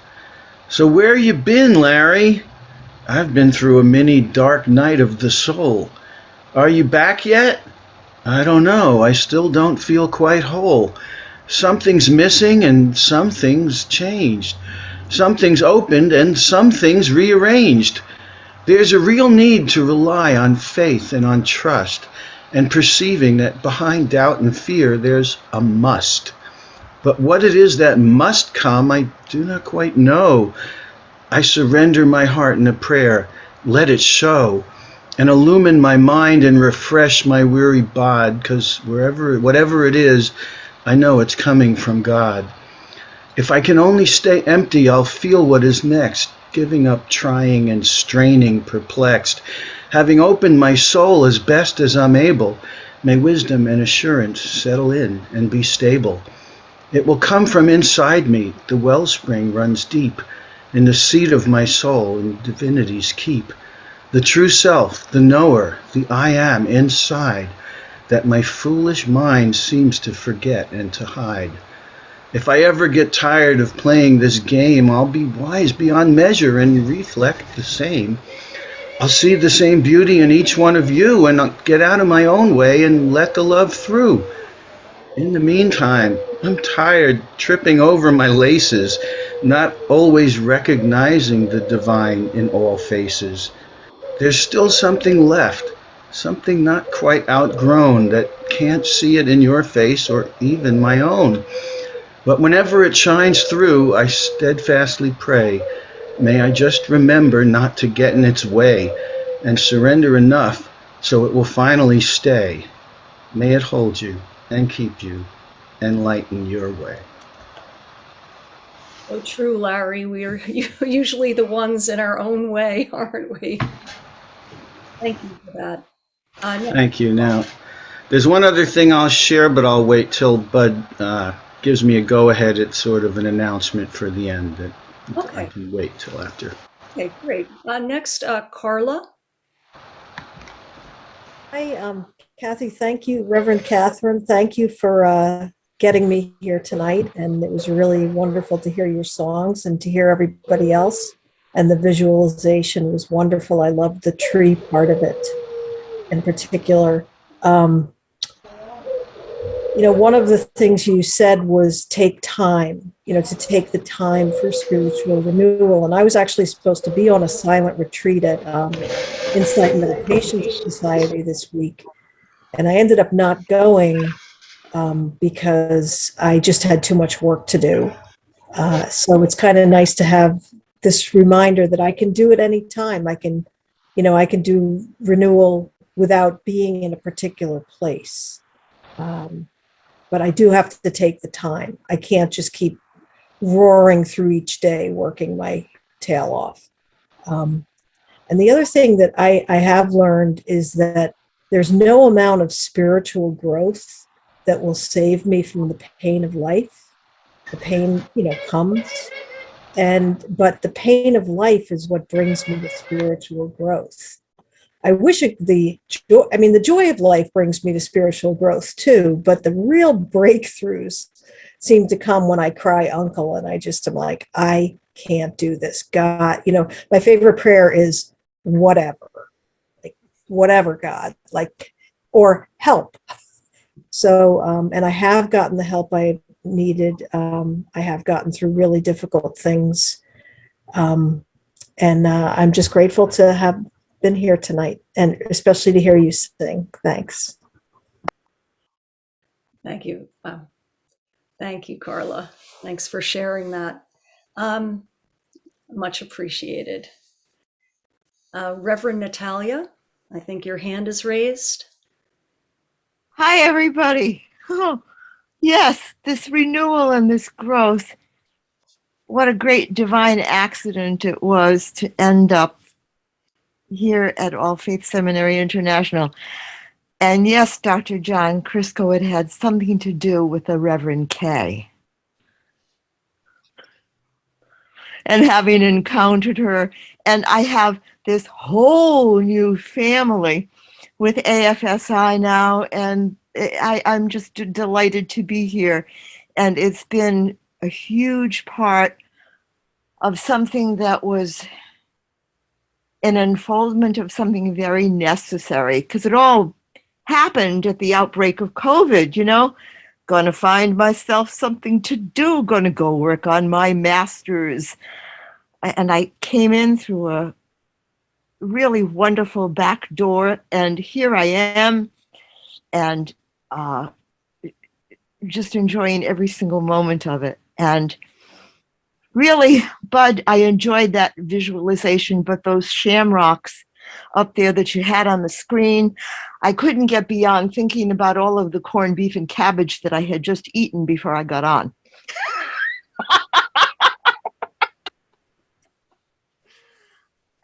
So where you been, Larry? I've been through a mini dark night of the soul. Are you back yet? I don't know. I still don't feel quite whole. Something's missing and some things changed. Some things opened and some things rearranged. There's a real need to rely on faith and on trust, and perceiving that behind doubt and fear there's a must. But what it is that must come, I do not quite know. I surrender my heart in a prayer, let it show, and illumine my mind and refresh my weary bod, 'cause whatever it is, I know it's coming from God. If I can only stay empty, I'll feel what is next, giving up trying and straining, perplexed. Having opened my soul as best as I'm able, may wisdom and assurance settle in and be stable. It will come from inside me, the wellspring runs deep, in the seat of my soul in divinity's keep. The true self, the knower, the I am inside, that my foolish mind seems to forget and to hide. If I ever get tired of playing this game, I'll be wise beyond measure and reflect the same. I'll see the same beauty in each one of you, and I'll get out of my own way and let the love through. In the meantime, I'm tired tripping over my laces, not always recognizing the divine in all faces. There's still something left, something not quite outgrown that can't see it in your face or even my own. But whenever it shines through, I steadfastly pray, may I just remember not to get in its way and surrender enough so it will finally stay. May it hold you and keep you and lighten your way. So true, Larry. We are usually the ones in our own way, aren't we? Thank you for that. Thank you. Now, there's one other thing I'll share, but I'll wait till Bud gives me a go-ahead. It's sort of an announcement for the end that I can wait till after. Okay, great. Next, Carla. Hi, Kathy. Thank you, Reverend Catherine. Thank you for getting me here tonight. And it was really wonderful to hear your songs and to hear everybody else. And the visualization was wonderful. I loved the tree part of it in particular. One of the things you said was take time, to take the time for spiritual renewal. And I was actually supposed to be on a silent retreat at Insight Meditation Society this week. And I ended up not going because I just had too much work to do. So it's kind of nice to have this reminder that I can do it any time. I can do renewal without being in a particular place. But I do have to take the time. I can't just keep roaring through each day, working my tail off. And the other thing that I have learned is that there's no amount of spiritual growth that will save me from the pain of life. The pain, comes. But the pain of life is what brings me to spiritual growth. I wish the joy of life brings me to spiritual growth too, but the real breakthroughs seem to come when I cry uncle and I just am like, I can't do this. God, my favorite prayer is whatever God, or help. So, and I have gotten the help I needed. I have gotten through really difficult things. And I'm just grateful to have been here tonight, and especially to hear you sing. Thanks. Thank you. Thank you, Carla. Thanks for sharing that. Much appreciated. Reverend Natalia, I think your hand is raised. Hi, everybody. Oh, yes, this renewal and this growth. What a great divine accident it was to end up here at All Faiths Seminary International. And yes, Dr. John Crisco, it had something to do with the Reverend K. And having encountered her, and I have this whole new family with AFSI now, and I'm just delighted to be here. And it's been a huge part of something that was an unfoldment of something very necessary, because it all happened at the outbreak of COVID, you know. Going to find myself something to do, going to go work on my master's. And I came in through a really wonderful back door, and here I am, and just enjoying every single moment of it. And really, Bud, I enjoyed that visualization, but those shamrocks up there that you had on the screen, I couldn't get beyond thinking about all of the corned beef and cabbage that I had just eaten before I got on.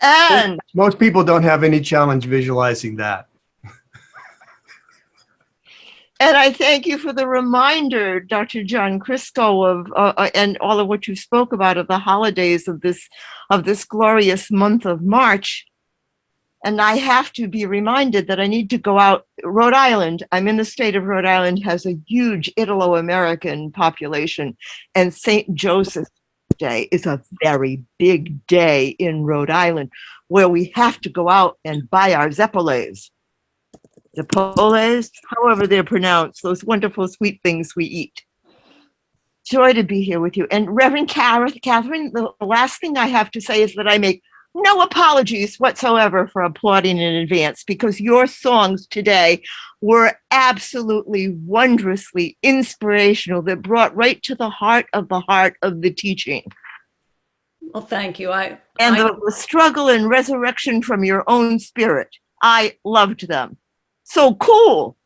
And most people don't have any challenge visualizing that. And I thank you for the reminder, Dr. John Crisco, of and all of what you spoke about of the holidays of this glorious month of March. And I have to be reminded that I need to go out. Rhode Island, I'm in the state of Rhode Island, has a huge Italo-American population, and St. Joseph's Day is a very big day in Rhode Island, where we have to go out and buy our zeppoles. Zeppoles, however they're pronounced, those wonderful sweet things we eat. Joy to be here with you. And Reverend Catherine, the last thing I have to say is that I make no apologies whatsoever for applauding in advance, because your songs today were absolutely wondrously inspirational, that brought right to the heart of the teaching. Well, thank you. The struggle and resurrection from your own spirit. I loved them. So cool.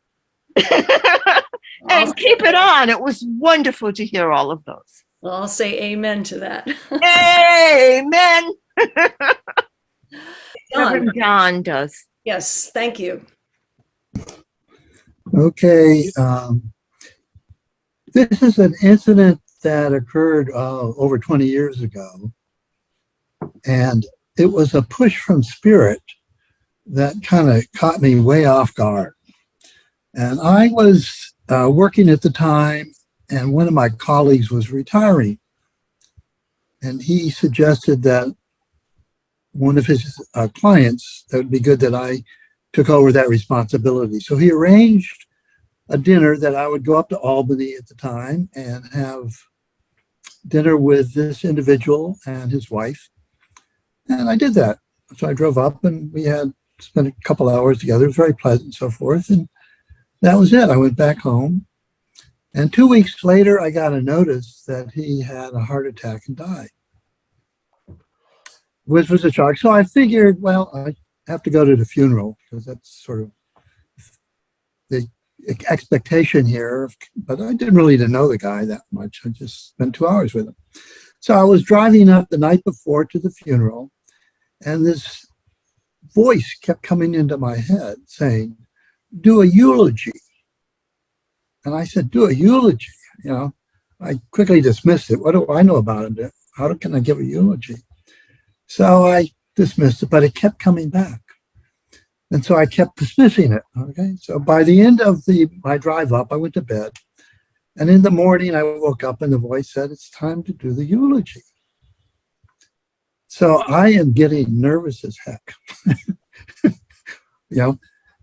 And keep it on. It was wonderful to hear all of those. Well, I'll say amen to that. Amen. Reverend John does. Yes, thank you. Okay. This is an incident that occurred over 20 years ago. And it was a push from spirit that kind of caught me way off guard. And I was working at the time, and one of my colleagues was retiring. And he suggested that one of his clients, that would be good that I took over that responsibility. So he arranged a dinner that I would go up to Albany at the time and have dinner with this individual and his wife. And I did that. So I drove up, and we had spent a couple hours together. It was very pleasant and so forth. And that was it. I went back home. And 2 weeks later, I got a notice that he had a heart attack and died, which was a shock. So I figured, well, I have to go to the funeral, because that's sort of the expectation here. But I didn't really know the guy that much. I just spent 2 hours with him. So I was driving up the night before to the funeral, and this voice kept coming into my head saying, do a eulogy. And I said, do a eulogy? You know, I quickly dismissed it. What do I know about it? How can I give a eulogy? So I dismissed it, but it kept coming back. And so I kept dismissing it. Okay. So by the end of my drive up, I went to bed. And in the morning, I woke up and the voice said, it's time to do the eulogy. So I am getting nervous as heck.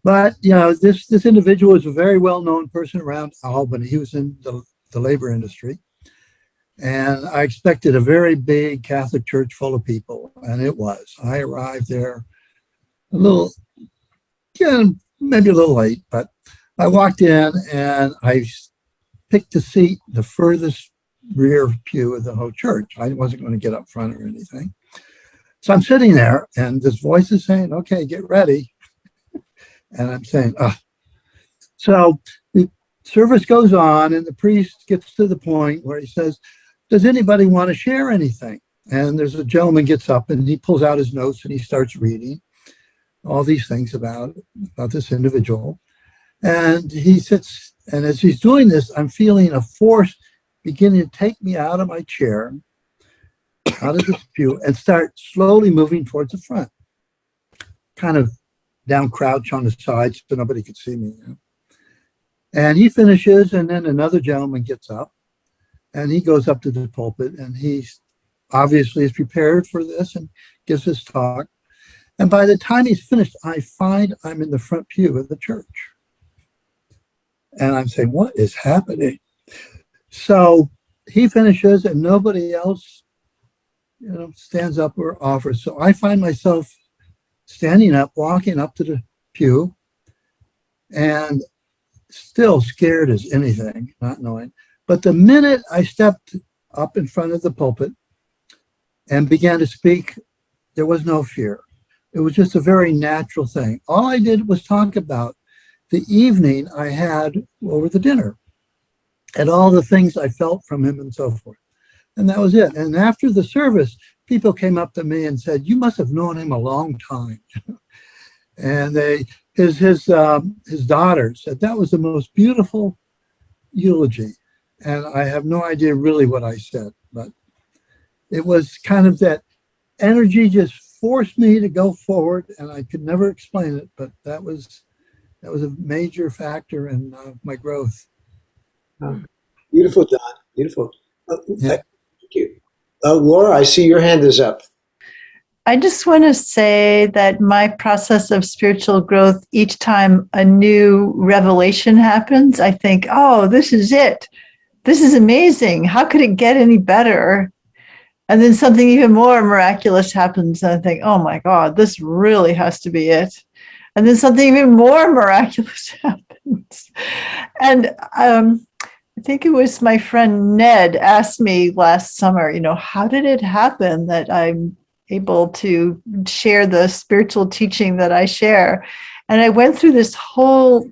But this individual is a very well-known person around Albany. He was in the labor industry. And I expected a very big Catholic church full of people, and it was. I arrived there maybe a little late, but I walked in and I picked a seat, the furthest rear pew of the whole church. I wasn't going to get up front or anything. So I'm sitting there, and this voice is saying, okay, get ready. And I'm saying, oh. So the service goes on, and the priest gets to the point where he says, does anybody want to share anything? And there's a gentleman gets up, and he pulls out his notes, and he starts reading all these things about this individual. And he sits, and as he's doing this, I'm feeling a force beginning to take me out of my chair, out of this pew, and start slowly moving towards the front, kind of down crouch on the side so nobody could see me. And he finishes, and then another gentleman gets up, and he goes up to the pulpit, and he obviously is prepared for this and gives his talk. And by the time he's finished, I find I'm in the front pew of the church. And I'm saying, what is happening? So he finishes, and nobody else, stands up or offers. So I find myself standing up, walking up to the pew, and still scared as anything, not knowing. But the minute I stepped up in front of the pulpit and began to speak, there was no fear. It was just a very natural thing. All I did was talk about the evening I had over the dinner and all the things I felt from him and so forth. And that was it. And after the service, people came up to me and said, "You must have known him a long time." And his daughter said that was the most beautiful eulogy. And I have no idea really what I said, but it was kind of that energy just forced me to go forward, and I could never explain it, but that was a major factor in my growth. Beautiful, Don. Beautiful. Yeah. Thank you. Laura, I see your hand is up. I just want to say that my process of spiritual growth, each time a new revelation happens, I think, oh, this is it. This is amazing. How could it get any better? And then something even more miraculous happens, and I think, oh my God, this really has to be it. And then something even more miraculous happens. And I think it was my friend Ned asked me last summer, how did it happen that I'm able to share the spiritual teaching that I share? And I went through this whole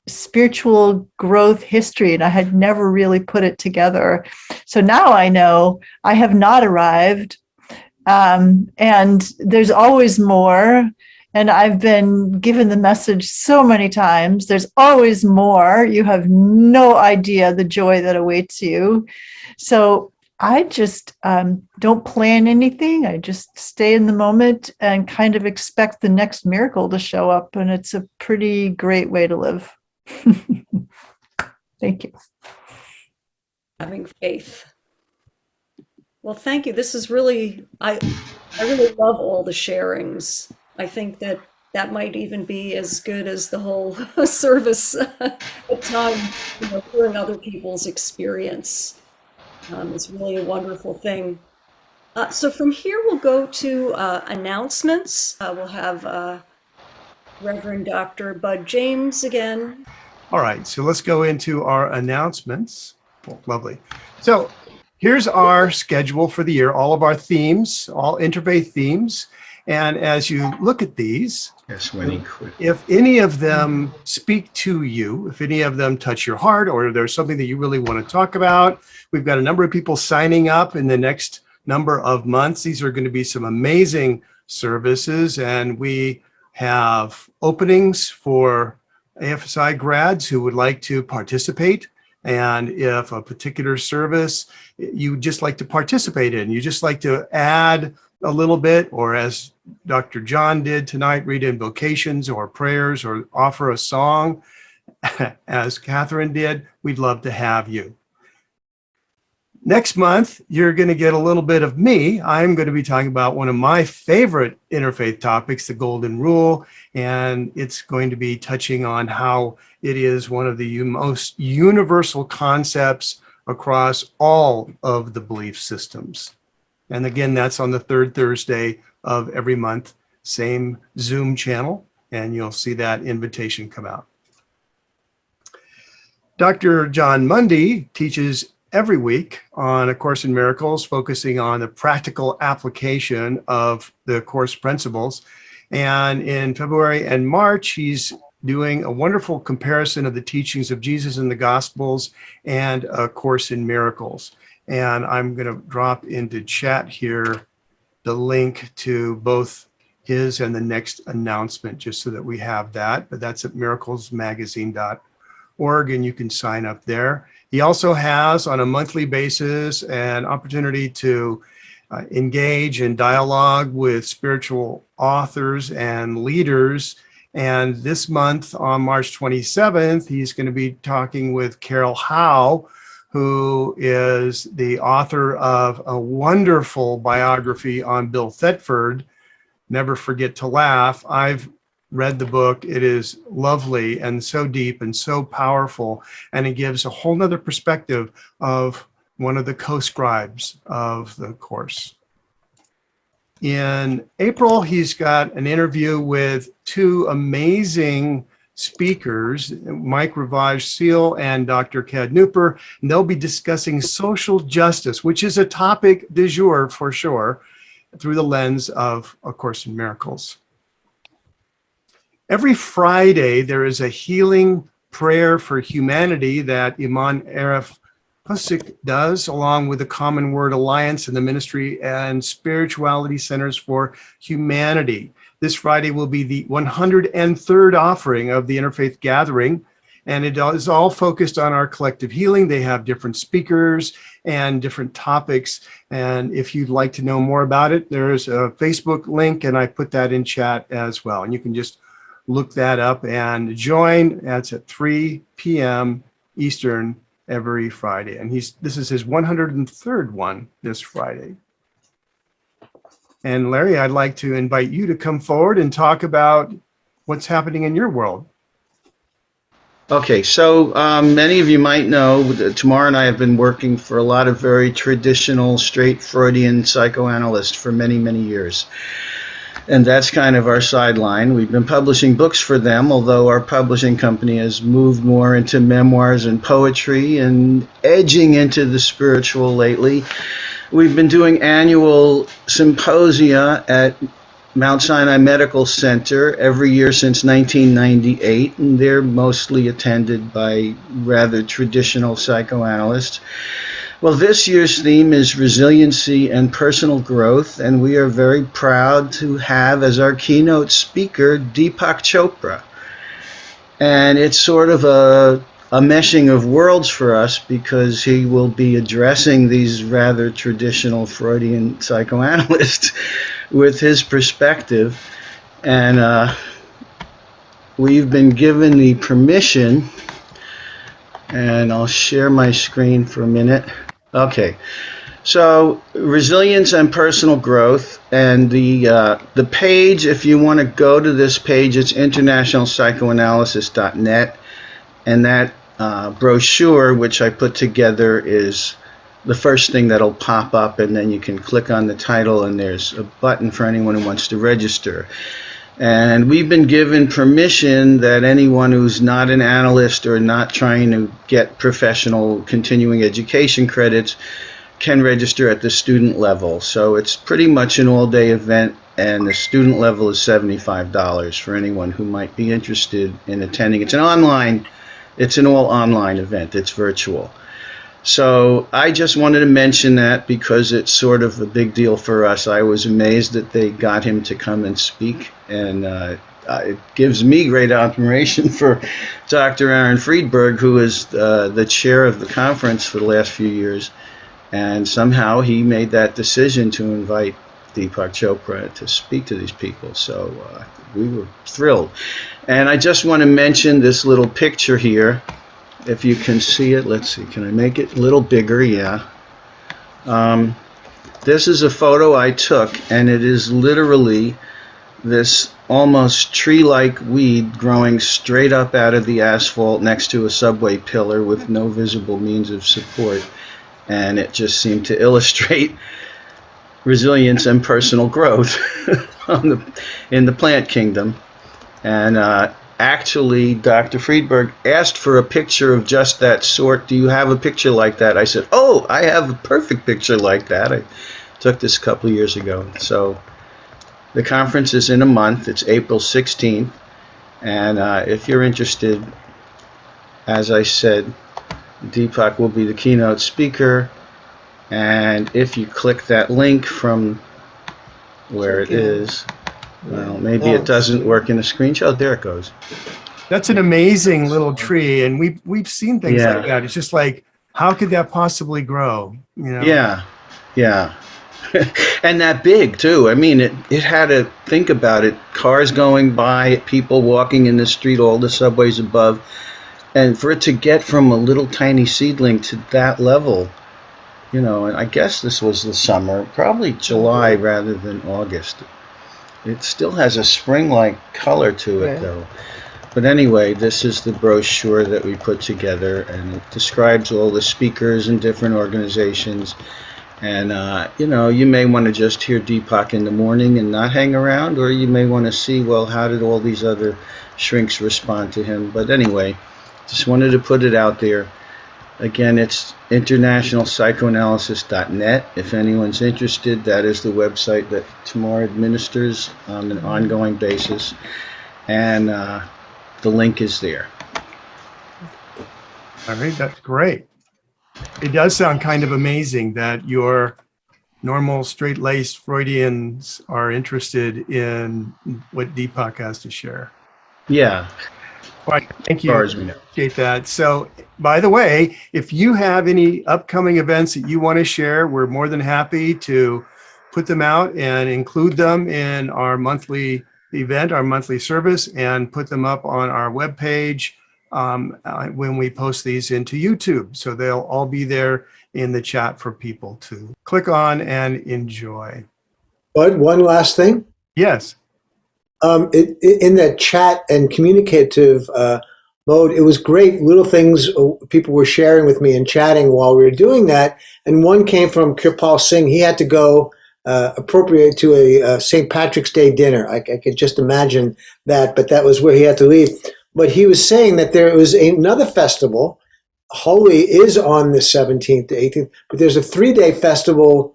spiritual growth history, and I had never really put it together. So now I know I have not arrived, and there's always more. And I've been given the message so many times, there's always more. You have no idea the joy that awaits you. So I just don't plan anything. I just stay in the moment and kind of expect the next miracle to show up. And it's a pretty great way to live. Thank you. Having faith. Well, thank you. This is really, I really love all the sharings. I think that might even be as good as the whole service at times, hearing other people's experience. It's really a wonderful thing. So from here, we'll go to announcements. We'll have Reverend Dr. Bud James again. All right, so let's go into our announcements. Oh, lovely. So here's our schedule for the year, all of our themes, all interfaith themes. And as you look at these, Yes, when he quit. if any of them speak to you, if any of them touch your heart, or there's something that you really want to talk about, we've got a number of people signing up in the next number of months. These are going to be some amazing services, and we have openings for AFSI grads who would like to participate. And if a particular service you just like to participate in, you just like to add a little bit, or as Dr. John did tonight, read invocations or prayers or offer a song, as Catherine did, we'd love to have you. Next month, you're going to get a little bit of me. I'm going to be talking about one of my favorite interfaith topics, the Golden Rule, and it's going to be touching on how it is one of the most universal concepts across all of the belief systems. And again, that's on the third Thursday of every month, same Zoom channel, and you'll see that invitation come out. Dr. John Mundy teaches every week on A Course in Miracles, focusing on the practical application of the course principles. And in February and March, he's doing a wonderful comparison of the teachings of Jesus in the Gospels and A Course in Miracles. And I'm going to drop into chat here the link to both his and the next announcement, just so that we have that. But that's at miraclesmagazine.org, and you can sign up there. He also has, on a monthly basis, an opportunity to engage in dialogue with spiritual authors and leaders. And this month on March 27th, he's going to be talking with Carol Howe, who is the author of a wonderful biography on Bill Thetford, Never Forget to Laugh. I've read the book. It is lovely and so deep and so powerful. And it gives a whole nother perspective of one of the co-scribes of the course. In April, he's got an interview with two amazing speakers, Mike Ravage Seal and Dr. Cad Nooper, and they'll be discussing social justice, which is a topic du jour for sure, through the lens of A Course in Miracles. Every Friday, there is a healing prayer for humanity that Iman Arif Husik does, along with the Common Word Alliance and the Ministry and Spirituality Centers for Humanity. This Friday will be the 103rd offering of the Interfaith Gathering, and it is all focused on our collective healing. They have different speakers and different topics, and if you'd like to know more about it, there's a Facebook link, and I put that in chat as well, and you can just look that up and join. That's at 3 p.m. Eastern every Friday. And this is his 103rd one this Friday. And Larry, I'd like to invite you to come forward and talk about what's happening in your world. Okay, so many of you might know that Tamara and I have been working for a lot of very traditional, straight Freudian psychoanalysts for many, many years. And that's kind of our sideline. We've been publishing books for them, although our publishing company has moved more into memoirs and poetry and edging into the spiritual lately. We've been doing annual symposia at Mount Sinai Medical Center every year since 1998, and they're mostly attended by rather traditional psychoanalysts. Well, this year's theme is resiliency and personal growth, and we are very proud to have as our keynote speaker Deepak Chopra. And it's sort of a meshing of worlds for us because he will be addressing these rather traditional Freudian psychoanalysts with his perspective. And we've been given the permission, and I'll share my screen for a minute. Okay, so resilience and personal growth, and the page, if you want to go to this page, it's internationalpsychoanalysis.net, and that brochure, which I put together, is the first thing that'll pop up, and then you can click on the title, and there's a button for anyone who wants to register. And we've been given permission that anyone who's not an analyst or not trying to get professional continuing education credits can register at the student level. So it's pretty much an all-day event, and the student level is $75 for anyone who might be interested in attending. It's an all online event. It's virtual. So I just wanted to mention that because it's sort of a big deal for us. I was amazed that they got him to come and speak, and it gives me great admiration for Dr. Aaron Friedberg, who is the chair of the conference for the last few years, and somehow he made that decision to invite Deepak Chopra to speak to these people. So we were thrilled. And I just want to mention this little picture here. If you can see it, let's see, can I make it a little bigger? Yeah. This is a photo I took, and it is literally this almost tree-like weed growing straight up out of the asphalt next to a subway pillar with no visible means of support. And it just seemed to illustrate resilience and personal growth in the plant kingdom. And actually, Dr. Friedberg asked for a picture of just that sort. Do you have a picture like that? I said, oh, I have a perfect picture like that. I took this a couple of years ago. So the conference is in a month. It's April 16th. And if you're interested, as I said, Deepak will be the keynote speaker. And if you click that link from where it is, well, maybe it doesn't work in a screenshot. Oh, there it goes. That's an amazing little tree, and we've seen things like that. It's just like, how could that possibly grow? You know? Yeah. And that big too. I mean, it had to think about it. Cars going by, people walking in the street, all the subways above. And for it to get from a little tiny seedling to that level, and I guess this was the summer, probably July rather than August. It still has a spring-like color to it, though. But anyway, this is the brochure that we put together, and it describes all the speakers and different organizations. And, you may want to just hear Deepak in the morning and not hang around, or you may want to see, well, how did all these other shrinks respond to him? But anyway, just wanted to put it out there. Again, it's internationalpsychoanalysis.net. If anyone's interested, that is the website that Tamar administers on an ongoing basis. And the link is there. All right, that's great. It does sound kind of amazing that your normal straight-laced Freudians are interested in what Deepak has to share. Yeah. Well, thank you. As far as we know. Appreciate that. So, by the way, if you have any upcoming events that you want to share, we're more than happy to put them out and include them in our monthly event, our monthly service, and put them up on our webpage when we post these into YouTube. So they'll all be there in the chat for people to click on and enjoy. Bud, one last thing. Yes. In that chat and communicative mode, it was great little things people were sharing with me and chatting while we were doing that. And one came from Kirpal Singh. He had to go appropriate to a St. Patrick's Day dinner. I could just imagine that, but that was where he had to leave. But he was saying that there was another festival. Holi is on the 17th to 18th, but there's a 3-day festival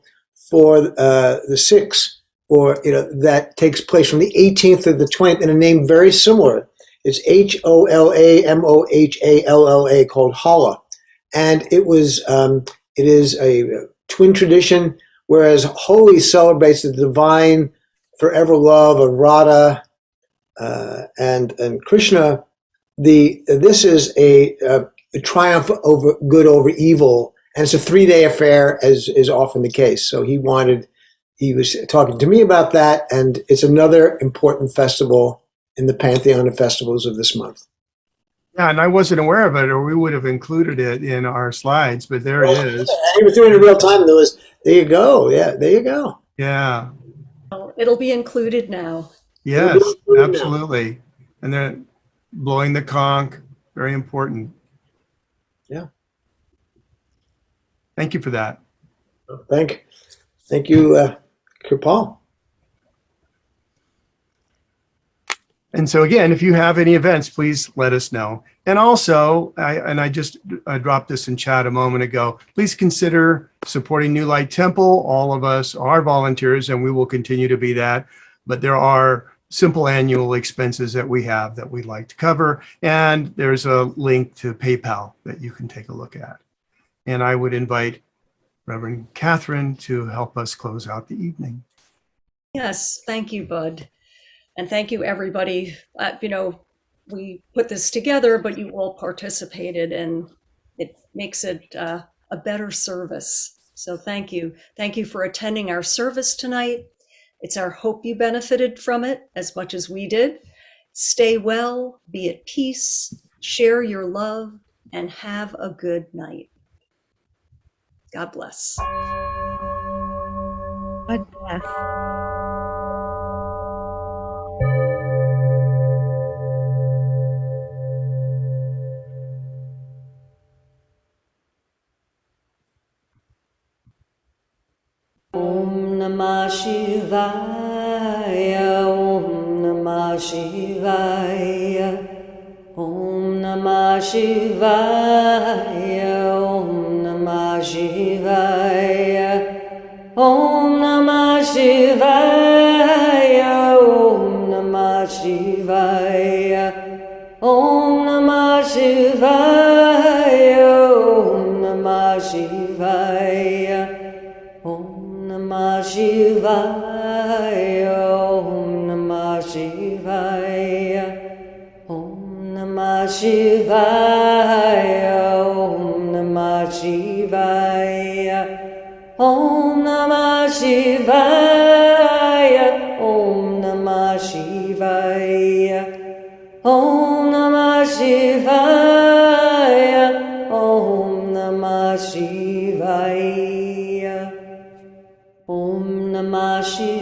for the Sikhs, that takes place from the 18th to the 20th in a name very similar. It's Holamohalla, called Hala. And it is a twin tradition, whereas Holi celebrates the divine forever love of Radha and Krishna. This is a triumph over good over evil, and it's a 3-day affair, as is often the case. So he was talking to me about that, and it's another important festival in the pantheon of festivals of this month. Yeah, and I wasn't aware of it, or we would have included it in our slides, but there it is. He was doing it in real time. There you go. Yeah, there you go. Yeah. It'll be included now. Yes, absolutely. And they're blowing the conch, very important. Yeah. Thank you for that. Thank you, Kirpal. And so again, if you have any events, please let us know. And also, I just dropped this in chat a moment ago, please consider supporting New Light Temple. All of us are volunteers, and we will continue to be that. But there are simple annual expenses that we have that we'd like to cover. And there's a link to PayPal that you can take a look at. And I would invite Reverend Catherine to help us close out the evening. Yes, thank you, Bud. And thank you, everybody. We put this together, but you all participated, and it makes it a better service. So thank you. Thank you for attending our service tonight. It's our hope you benefited from it as much as we did. Stay well, be at peace, share your love, and have a good night. God bless. God bless. Om Namah Shivaya, Om Namah Shivaya, Om Namah Shivaya, Om Namah Shivaya, Om Namah Shivaya, Om Namah Shivaya, Om Namah Shivaya, Om Namah Shivaya. Om Namah Shivaya, Om Namah Shivaya, Om Namah Shivaya, Om Namah Shivaya, Om Namah Shivaya.